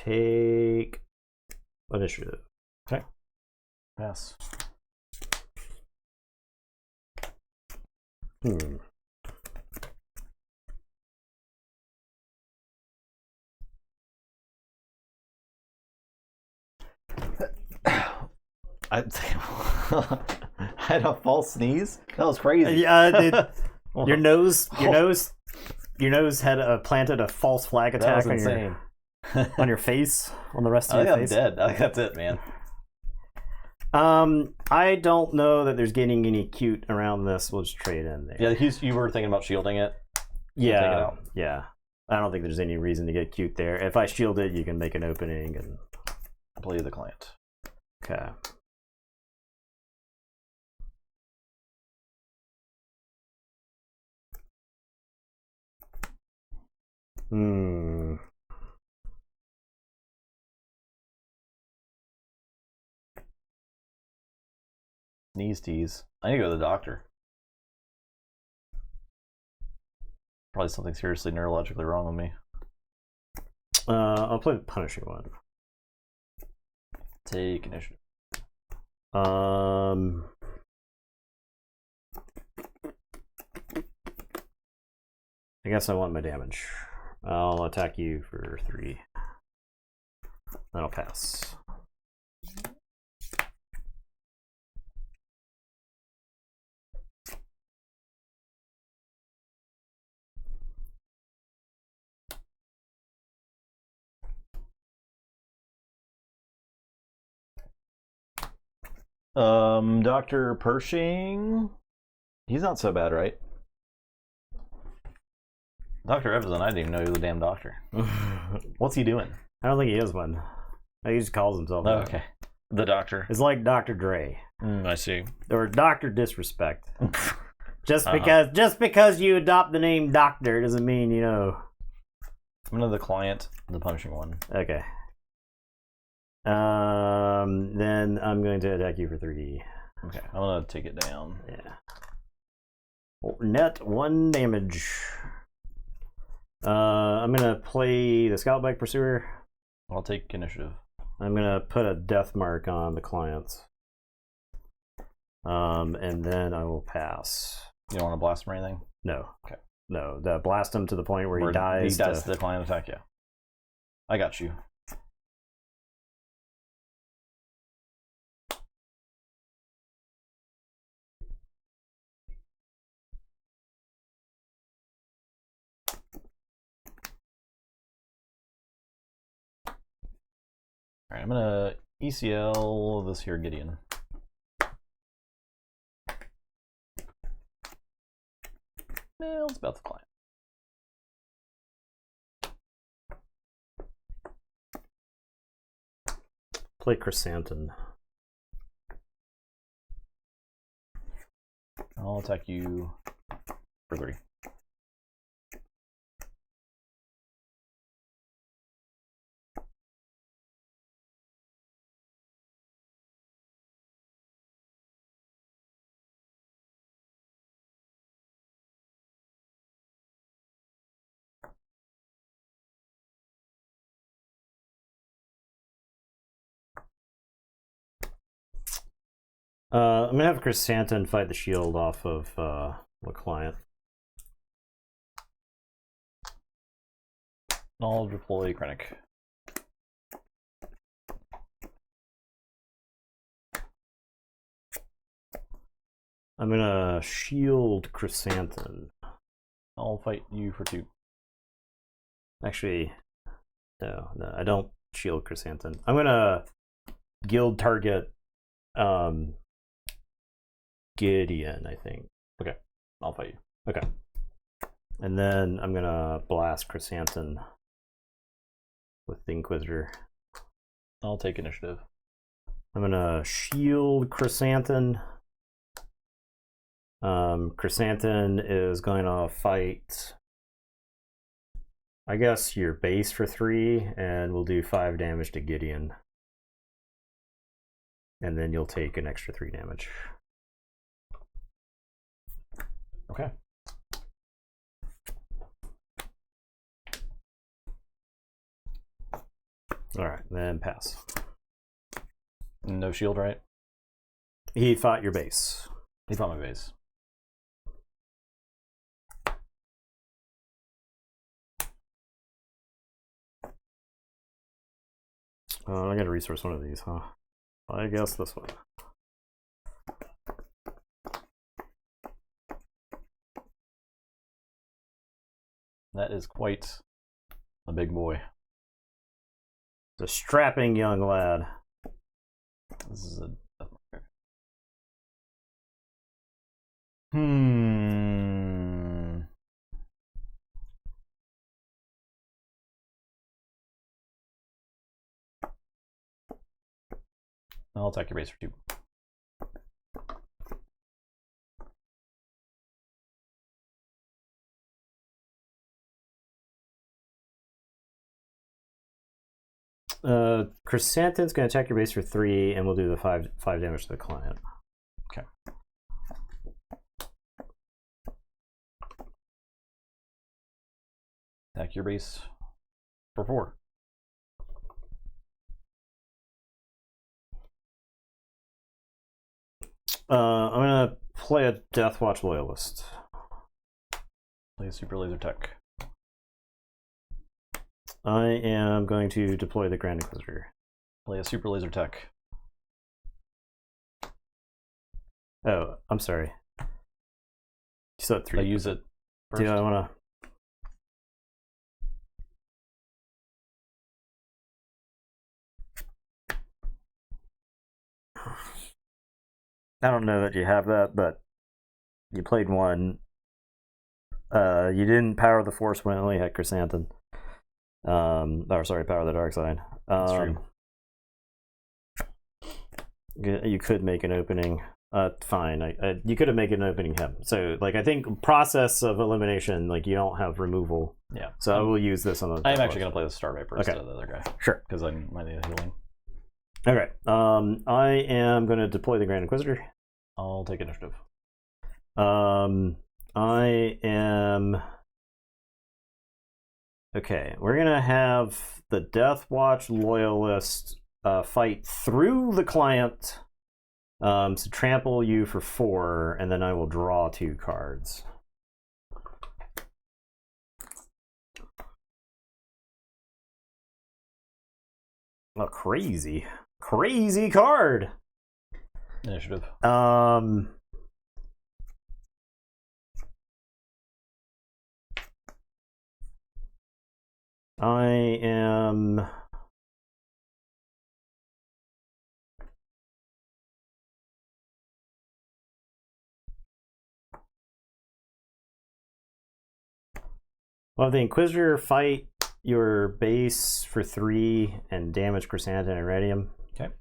take initiative. Okay. Pass. I had a false sneeze. That was crazy. Yeah, your nose had planted a false flag attack That was insane. on your face, on the rest of I your think face. I'm dead. I think that's it, man. I don't know that there's getting any cute around this. We'll just trade in there. Yeah, you were thinking about shielding it. Yeah, take it out. yeah. I don't think there's any reason to get cute there. If I shield it, you can make an opening and play the client. Okay. Sneeze tease. I need to go to the doctor. Probably something seriously neurologically wrong with me. I'll play the punishing one. Take initiative. I guess I want my damage. I'll attack you for 3. Then I'll pass. Dr. Pershing. He's not so bad, right? Dr. Evans, I didn't even know he was a damn doctor. What's he doing? I don't think he is one. He just calls himself. Oh, okay. The doctor. It's like Dr. Dre. I see. Or Dr. Disrespect. Just because you adopt the name Doctor doesn't mean you know. I'm gonna the client, the punishing one. Okay. Then I'm going to attack you for 3. Okay, I'm gonna take it down. Yeah. Net 1 damage. I'm gonna play the Scout Bike Pursuer. I'll take initiative. I'm gonna put a death mark on the clients. And then I will pass. You don't want to blast him or anything? No. Okay. No, blast him to the point where he dies. He dies to the client attack, yeah. I got you. Alright, I'm gonna ECL this here Gideon. Well, it's about the client. Play Chrysanthemum. I'll attack you for 3. I'm gonna have Chrysanthemum fight the shield off of the client. I'll deploy Krennic. I'm gonna shield Chrysanthemum. I'll fight you for 2. Actually, no, I don't shield Chrysanthemum. I'm gonna guild target Gideon, I think. Okay, I'll fight you. Okay. And then I'm gonna blast Chrysanthemum with the Inquisitor. I'll take initiative. I'm gonna shield Chrysanthemum. Chrysanthemum is going to fight, I guess, your base for 3, and we'll do 5 damage to Gideon. And then you'll take an extra 3 damage. Okay. All right, then pass. No shield, right? He fought your base. He fought my base. I gotta resource one of these, huh? I guess this one. That is quite a big boy. The strapping young lad. This is a death marker. I'll attack your base for 2. Chrysanthemum's gonna attack your base for 3, and we'll do the 5 damage to the client. Okay. Attack your base for 4. I'm gonna play a Deathwatch Loyalist. Play a super laser tech. I am going to deploy the Grand Inquisitor. Play a super laser tech. Oh, I'm sorry. You still have 3. I use it first. Do I want to? I don't know that you have that, but you played 1. You didn't power the Force when it only had Chrysanthemum. Or sorry, power the dark side. That's true. You could make an opening. Fine. You could have made an opening him. So, like, I think process of elimination, like, you don't have removal. Yeah. So I will use this on the. I am actually going to play the Star Viper instead of the other guy. Sure. Because I might need healing. Okay. I am going to deploy the Grand Inquisitor. I'll take initiative. I am. Okay, we're gonna have the Deathwatch Loyalist fight through the client, so trample you for 4, and then I will draw 2 cards. A crazy card. Initiative. I am. Well, the Inquisitor fight your base for 3 and damage Chrysanthemum and Iridium. Okay.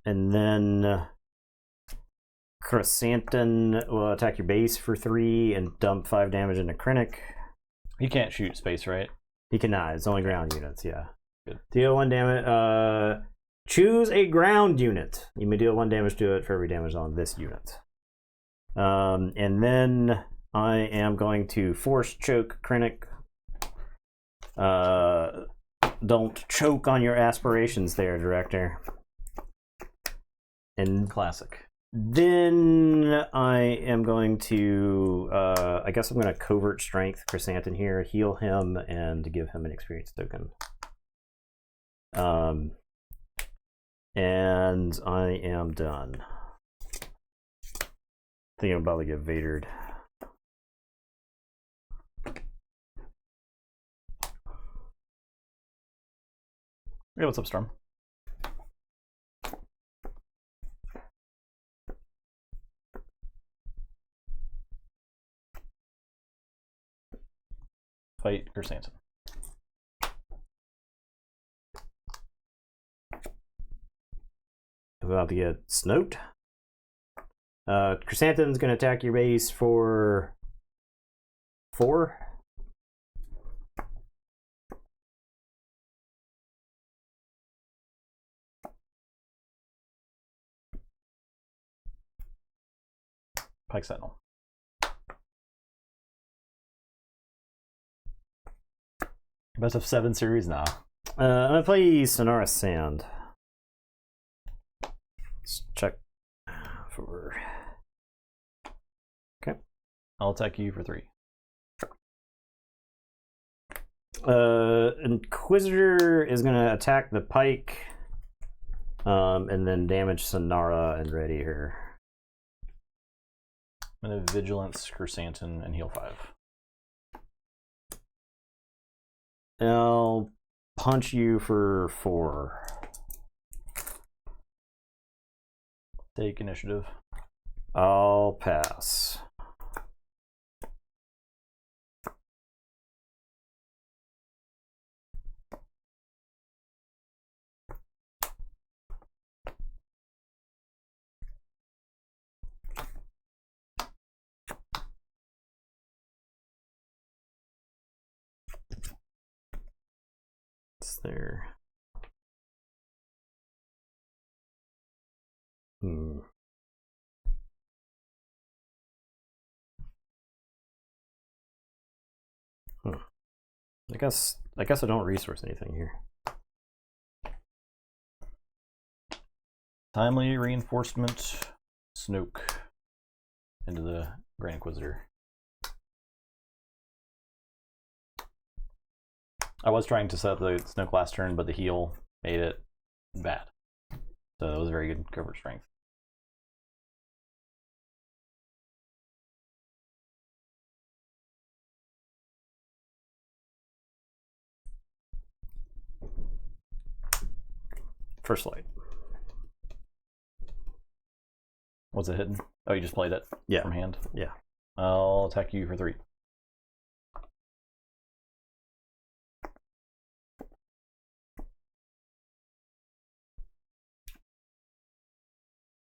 And then Chrysanthemum will attack your base for 3 and dump 5 damage into Krennic. He can't shoot space, right? He cannot. It's only ground units, yeah. Good. Deal 1 damage. Choose a ground unit. You may deal 1 damage to it for every damage on this unit. And then I am going to force choke Krennic. Don't choke on your aspirations there, Director. And classic. Then I am going to, I guess I'm going to covert strength Chrysanthemum here, heal him, and give him an experience token. And I am done. I think I'm about to get Vadered. Yeah, what's up, Storm? Fight Chrysanthemum. I'm about to get Snowed. Chrysanthemum's going to attack your base for 4. Pike Sentinel. Best of 7 series now. I'm gonna play Sonara Sand. Let's check for. Okay. I'll attack you for 3. Inquisitor is gonna attack the pike, and then damage Sonara and ready here. I'm gonna Vigilance Chrysanthemum and heal 5. I'll punch you for 4. Take initiative. I'll pass. It's there. I guess I don't resource anything here. Timely reinforcement. Snoke into the Grand Inquisitor. I was trying to set up the Snoke last turn, but the heal made it bad. So that was very good covert strength. First light. What's it hitting? Oh, you just played it? Yeah. From hand? Yeah. I'll attack you for 3.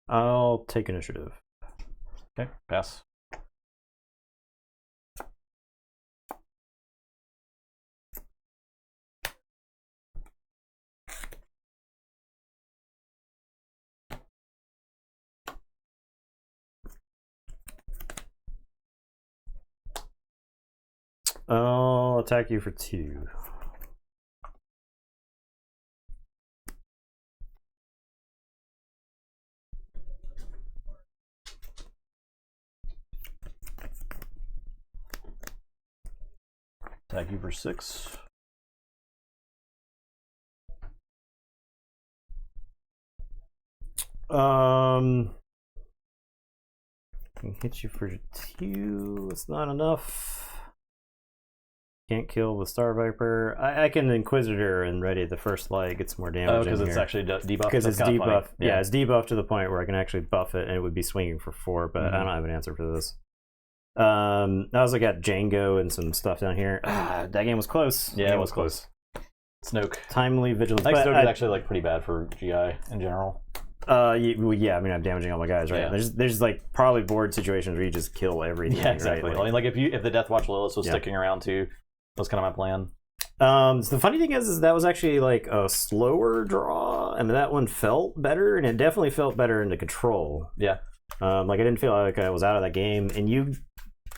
I'll take initiative. Okay, pass. I'll attack you for 2. Attack you for 6. Can hit you for 2. It's not enough. Can't kill the Star Viper. I can Inquisitor and ready the first light. Get some more damage. Oh, because it's actually debuffed. Because it's debuffed. Yeah. Yeah, it's debuffed to the point where I can actually buff it, and it would be swinging for 4. But I don't have an answer for this. I also got Django and some stuff down here. That game was close. Yeah, it was close. Snoke. Timely vigilance. I think Snoke is actually like pretty bad for GI in general. Yeah, I mean, I'm damaging all my guys, right? Yeah. There's like probably board situations where you just kill everything. Yeah, exactly. Right? I mean, like if the Death Watch Lilith was sticking around too, that was kind of my plan. So the funny thing is that was actually like a slower draw. I mean, that one felt better, and it definitely felt better into control. Yeah. Like I didn't feel like I was out of that game. And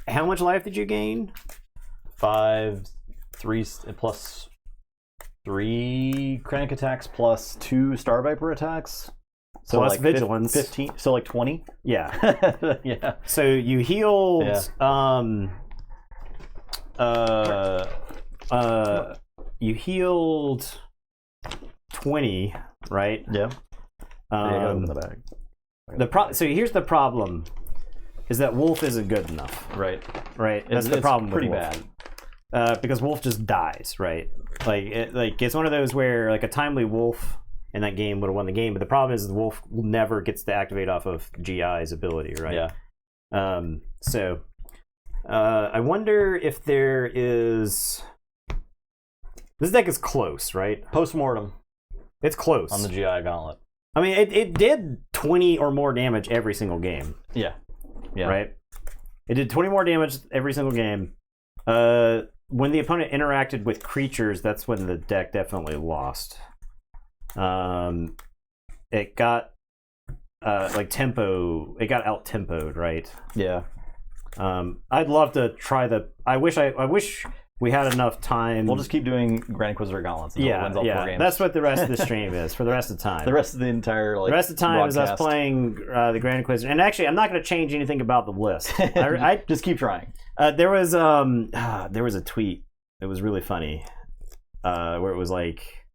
how much life did you gain? 5, 3 plus 3 Krennic attacks plus 2 Star Viper attacks. So plus like vigilance. 15. So like 20. Yeah. Yeah. So you healed. You healed 20, right? Yeah. I got them in the bag. So here's the problem: is that Wolf isn't good enough. Right. Right. That's the problem. Pretty with Wolf. Because Wolf just dies, right? Like it's one of those where like a timely Wolf in that game would have won the game, but the problem is the Wolf never gets to activate off of GI's ability, right? Yeah. So I wonder if there is. This deck is close, right? Postmortem. It's close On the GI Gauntlet. I mean, it did 20 or more damage every single game. Yeah. Yeah. Right? It did 20 more damage every single game. When the opponent interacted with creatures, that's when the deck definitely lost. It got tempo. It got out tempoed, right? Yeah. I'd love to try I wish we had enough time. We'll just keep doing Grand Inquisitor Gauntlets until it wins all 4 games. That's what the rest of the stream is for the rest of the time. The rest of the entire the rest of the time broadcast. is us playing the Grand Inquisitor. And actually, I'm not going to change anything about the list. I just keep trying. There was a tweet. It was really funny, where it was like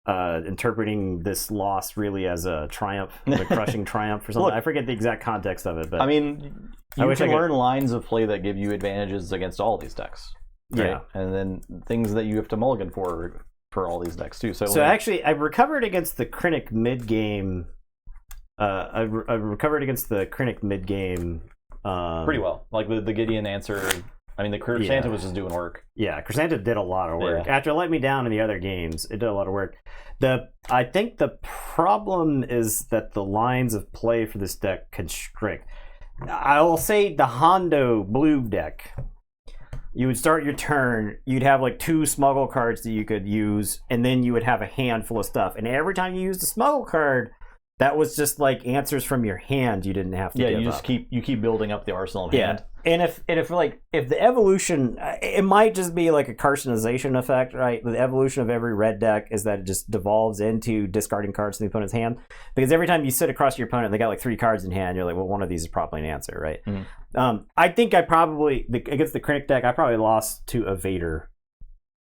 interpreting this loss really as a triumph, a crushing triumph or something. Look, I forget the exact context of it, but I mean, you can learn lines of play that give you advantages against all these decks. Right? Yeah, and then things that you have to mulligan for all these decks too. So actually, I recovered against the Krennic mid game. I recovered against the Krennic mid game pretty well. Like the Gideon answer. I mean, the Chrysanta was just doing work. Yeah, Chrysanta did a lot of work. Yeah. After it let me down in the other games, it did a lot of work. I think the problem is that the lines of play for this deck constrict. I will say the Hondo blue deck. You would start your turn, you'd have like 2 smuggle cards that you could use, and then you would have a handful of stuff. And every time you used a smuggle card, that was just like answers from your hand you didn't have to give you up. keep building up the arsenal of hand. And if the evolution, it might just be like a carcinization effect, right? The evolution of every red deck is that it just devolves into discarding cards in the opponent's hand. Because every time you sit across your opponent, they got like 3 cards in hand. You're like, well, one of these is probably an answer, right? Mm-hmm. I think against the Krennic deck, I probably lost to a Vader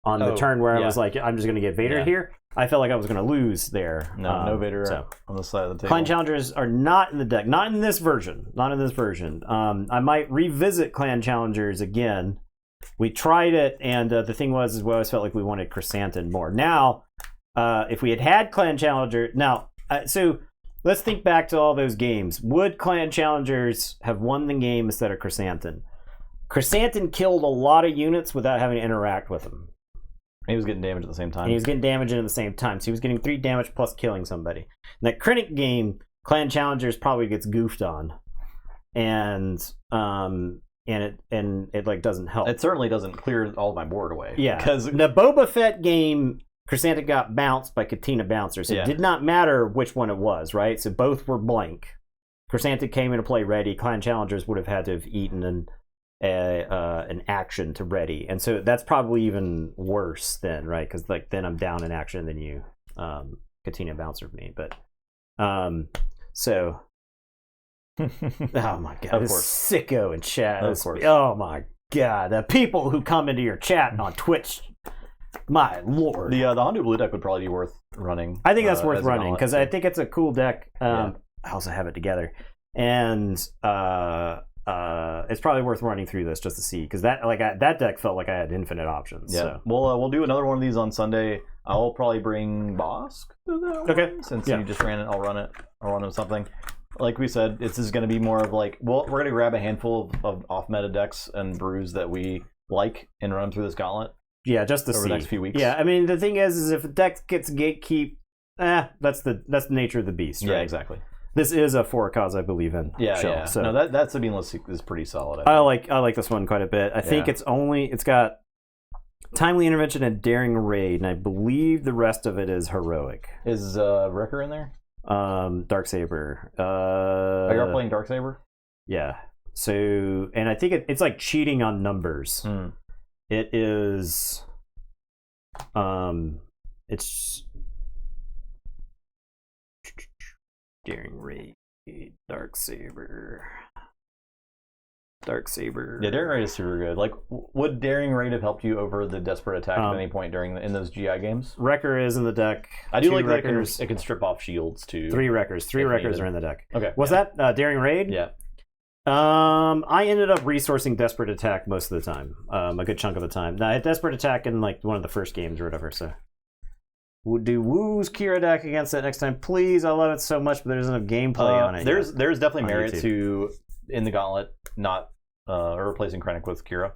on the turn where I was like, I'm just going to get Vader here. I felt like I was going to lose there. No Vader on the side of the table. Clan Challengers are not in the deck. Not in this version. I might revisit Clan Challengers again. We tried it, and the thing was, we always felt like we wanted Chrysanthemum more. Now, if we had Clan Challenger... Now, so let's think back to all those games. Would Clan Challengers have won the game instead of Chrysanthemum? Chrysanthemum killed a lot of units without having to interact with them. He was getting damage at the same time. And he was getting damage in at the same time. So he was getting 3 damage plus killing somebody. In that Krennic game, Clan Challengers probably gets goofed on. And it like doesn't help. It certainly doesn't clear all of my board away. Yeah. Because the Boba Fett game, Chrysanthemum got bounced by Katina Bouncers. So it did not matter which one it was, right? So both were blank. Chrysanthemum came into play ready. Clan Challengers would have had to have eaten an action to ready, and so that's probably even worse then, right? Because like then I'm down in action, then you Katina Bouncer me, but so oh my god, this sicko in chat, oh my god, the people who come into your chat on Twitch, my lord. The Hondo blue deck would probably be worth running. I think that's worth running because I think it's a cool deck. I also have it together, and it's probably worth running through this just to see, because that deck felt like I had infinite options. Yeah, so. we'll do another one of these on Sunday. I'll probably bring Bosk to that one, since you just ran it. I'll run it. I'll run him something. Like we said, this is going to be more of like, well, we're going to grab a handful of off meta decks and brews that we like and run them through this gauntlet. Yeah, just to over see. the next few weeks. Yeah, I mean the thing is if a deck gets gatekeep, that's the nature of the beast. Right? Yeah, exactly. This is a for a cause I believe in. Yeah. So no, that Sabine list is pretty solid. I like this one quite a bit. I think it's got timely intervention and daring raid, and I believe the rest of it is heroic. Is Wrecker in there? Darksaber. Are you playing Darksaber? Yeah. So, and I think it's like cheating on numbers. It is. It's daring raid, Darksaber. Yeah, daring raid is super good. Like, would daring raid have helped you over the desperate attack at any point in those GI games? Wrecker is in the deck. I do like that it can strip off shields too. 3 Wreckers. 3 Wreckers are in the deck. Okay. Was that daring raid? Yeah. I ended up resourcing desperate attack most of the time. A good chunk of the time. I had desperate attack in like one of the first games or whatever. So. Do Woo's Kira deck against it next time, please. I love it so much, but there's no gameplay on it. There's definitely merit YouTube. to in the gauntlet not replacing Krennic with Kira.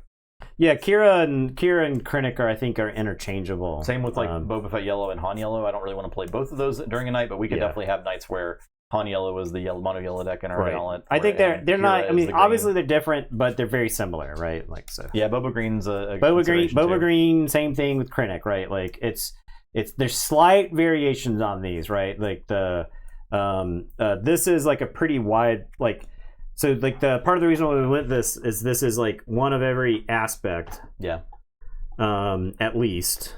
Yeah, Kira and Krennic are interchangeable. Same with like Boba Fett Yellow and Han Yellow. I don't really want to play both of those during a night, but we could definitely have nights where Han Yellow was the mono yellow deck in our gauntlet. I think they're not. I mean, obviously they're different, but they're very similar, right? Like so. Yeah, Boba Green's Boba Green. Same thing with Krennic, right? Like it's there's slight variations on these, right? Like the this is like a pretty wide like. So like the part of the reason why we went this is like one of every aspect. Yeah. at least.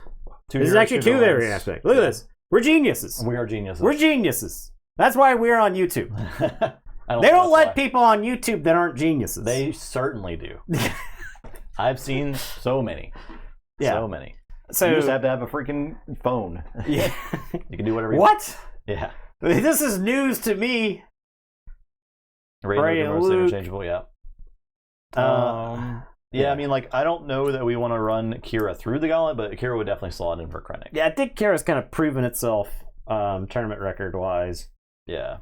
Two This is heroes, actually two two villains. varying aspects. Look at this. We're geniuses. We are geniuses. We're geniuses. That's why we're on YouTube. I They don't let why. people on YouTube that aren't geniuses. They certainly do. I've seen so many. Yeah. So many. So You just have to have a freaking phone. yeah. You can do whatever you want. What? Yeah. This is news to me. Ray and and Luke. interchangeable, yeah. Yeah, I mean, like, I don't know that we want to run Kira through the gauntlet, but Kira would definitely slot in for Krennic. Yeah, I think Kara's kind of proven itself tournament record wise. Yeah.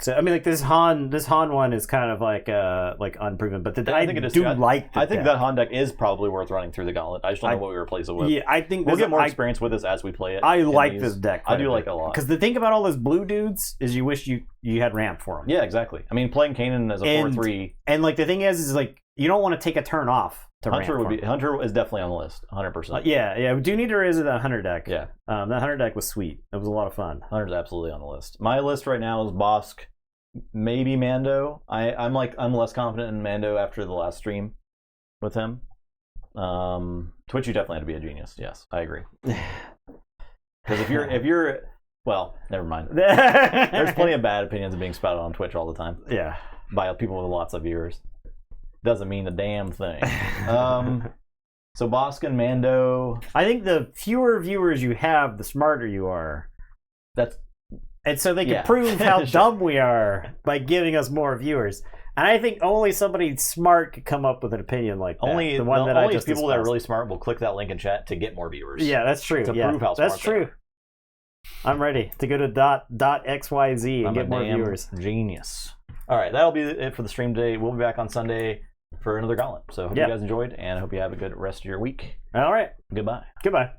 So I mean, like this Han one is kind of like unproven, but I think it is do too. like. I think deck. that Han deck is probably worth running through the gauntlet. I just don't know what we replace it with. Yeah, I think We'll this- get more I- experience with this as we play it. I in like these. this deck. I do like it a lot. Because the thing about all those blue dudes is you wish you had ramp for them. Yeah, exactly. I mean, playing Kanan as a 4/3, And like the thing is like you don't want to take a turn off to Hunter ramp would be. for 'em. Hunter is definitely on the list, 100%. Yeah. We do need to revisit that Hunter deck. Yeah, That Hunter deck was sweet. It was a lot of fun. Hunter's absolutely on the list. My list right now is Bosk, maybe Mando. I'm less confident in Mando after the last stream with him. Twitch, you definitely have to be a genius. Yes, I agree. Because if you're well, never mind. There's plenty of bad opinions being spouted on Twitch all the time Yeah. by people with lots of viewers. Doesn't mean a damn thing. So Bosk and Mando. I think the fewer viewers you have, the smarter you are. That's And so they can Yeah. prove how Sure. dumb we are by giving us more viewers. And I think only somebody smart could come up with an opinion like that. only the one that I only just people that are discussed. really smart will click that link in chat to get more viewers. Yeah, that's true. To yeah, prove how that's smart they true. I'm ready to go to dot XYZ and I'm get a more damn viewers. genius. All right, that'll be it for the stream today. We'll be back on Sunday for another gauntlet. So hope Yeah. you guys enjoyed, and I hope you have a good rest of your week. All right. Goodbye. Goodbye.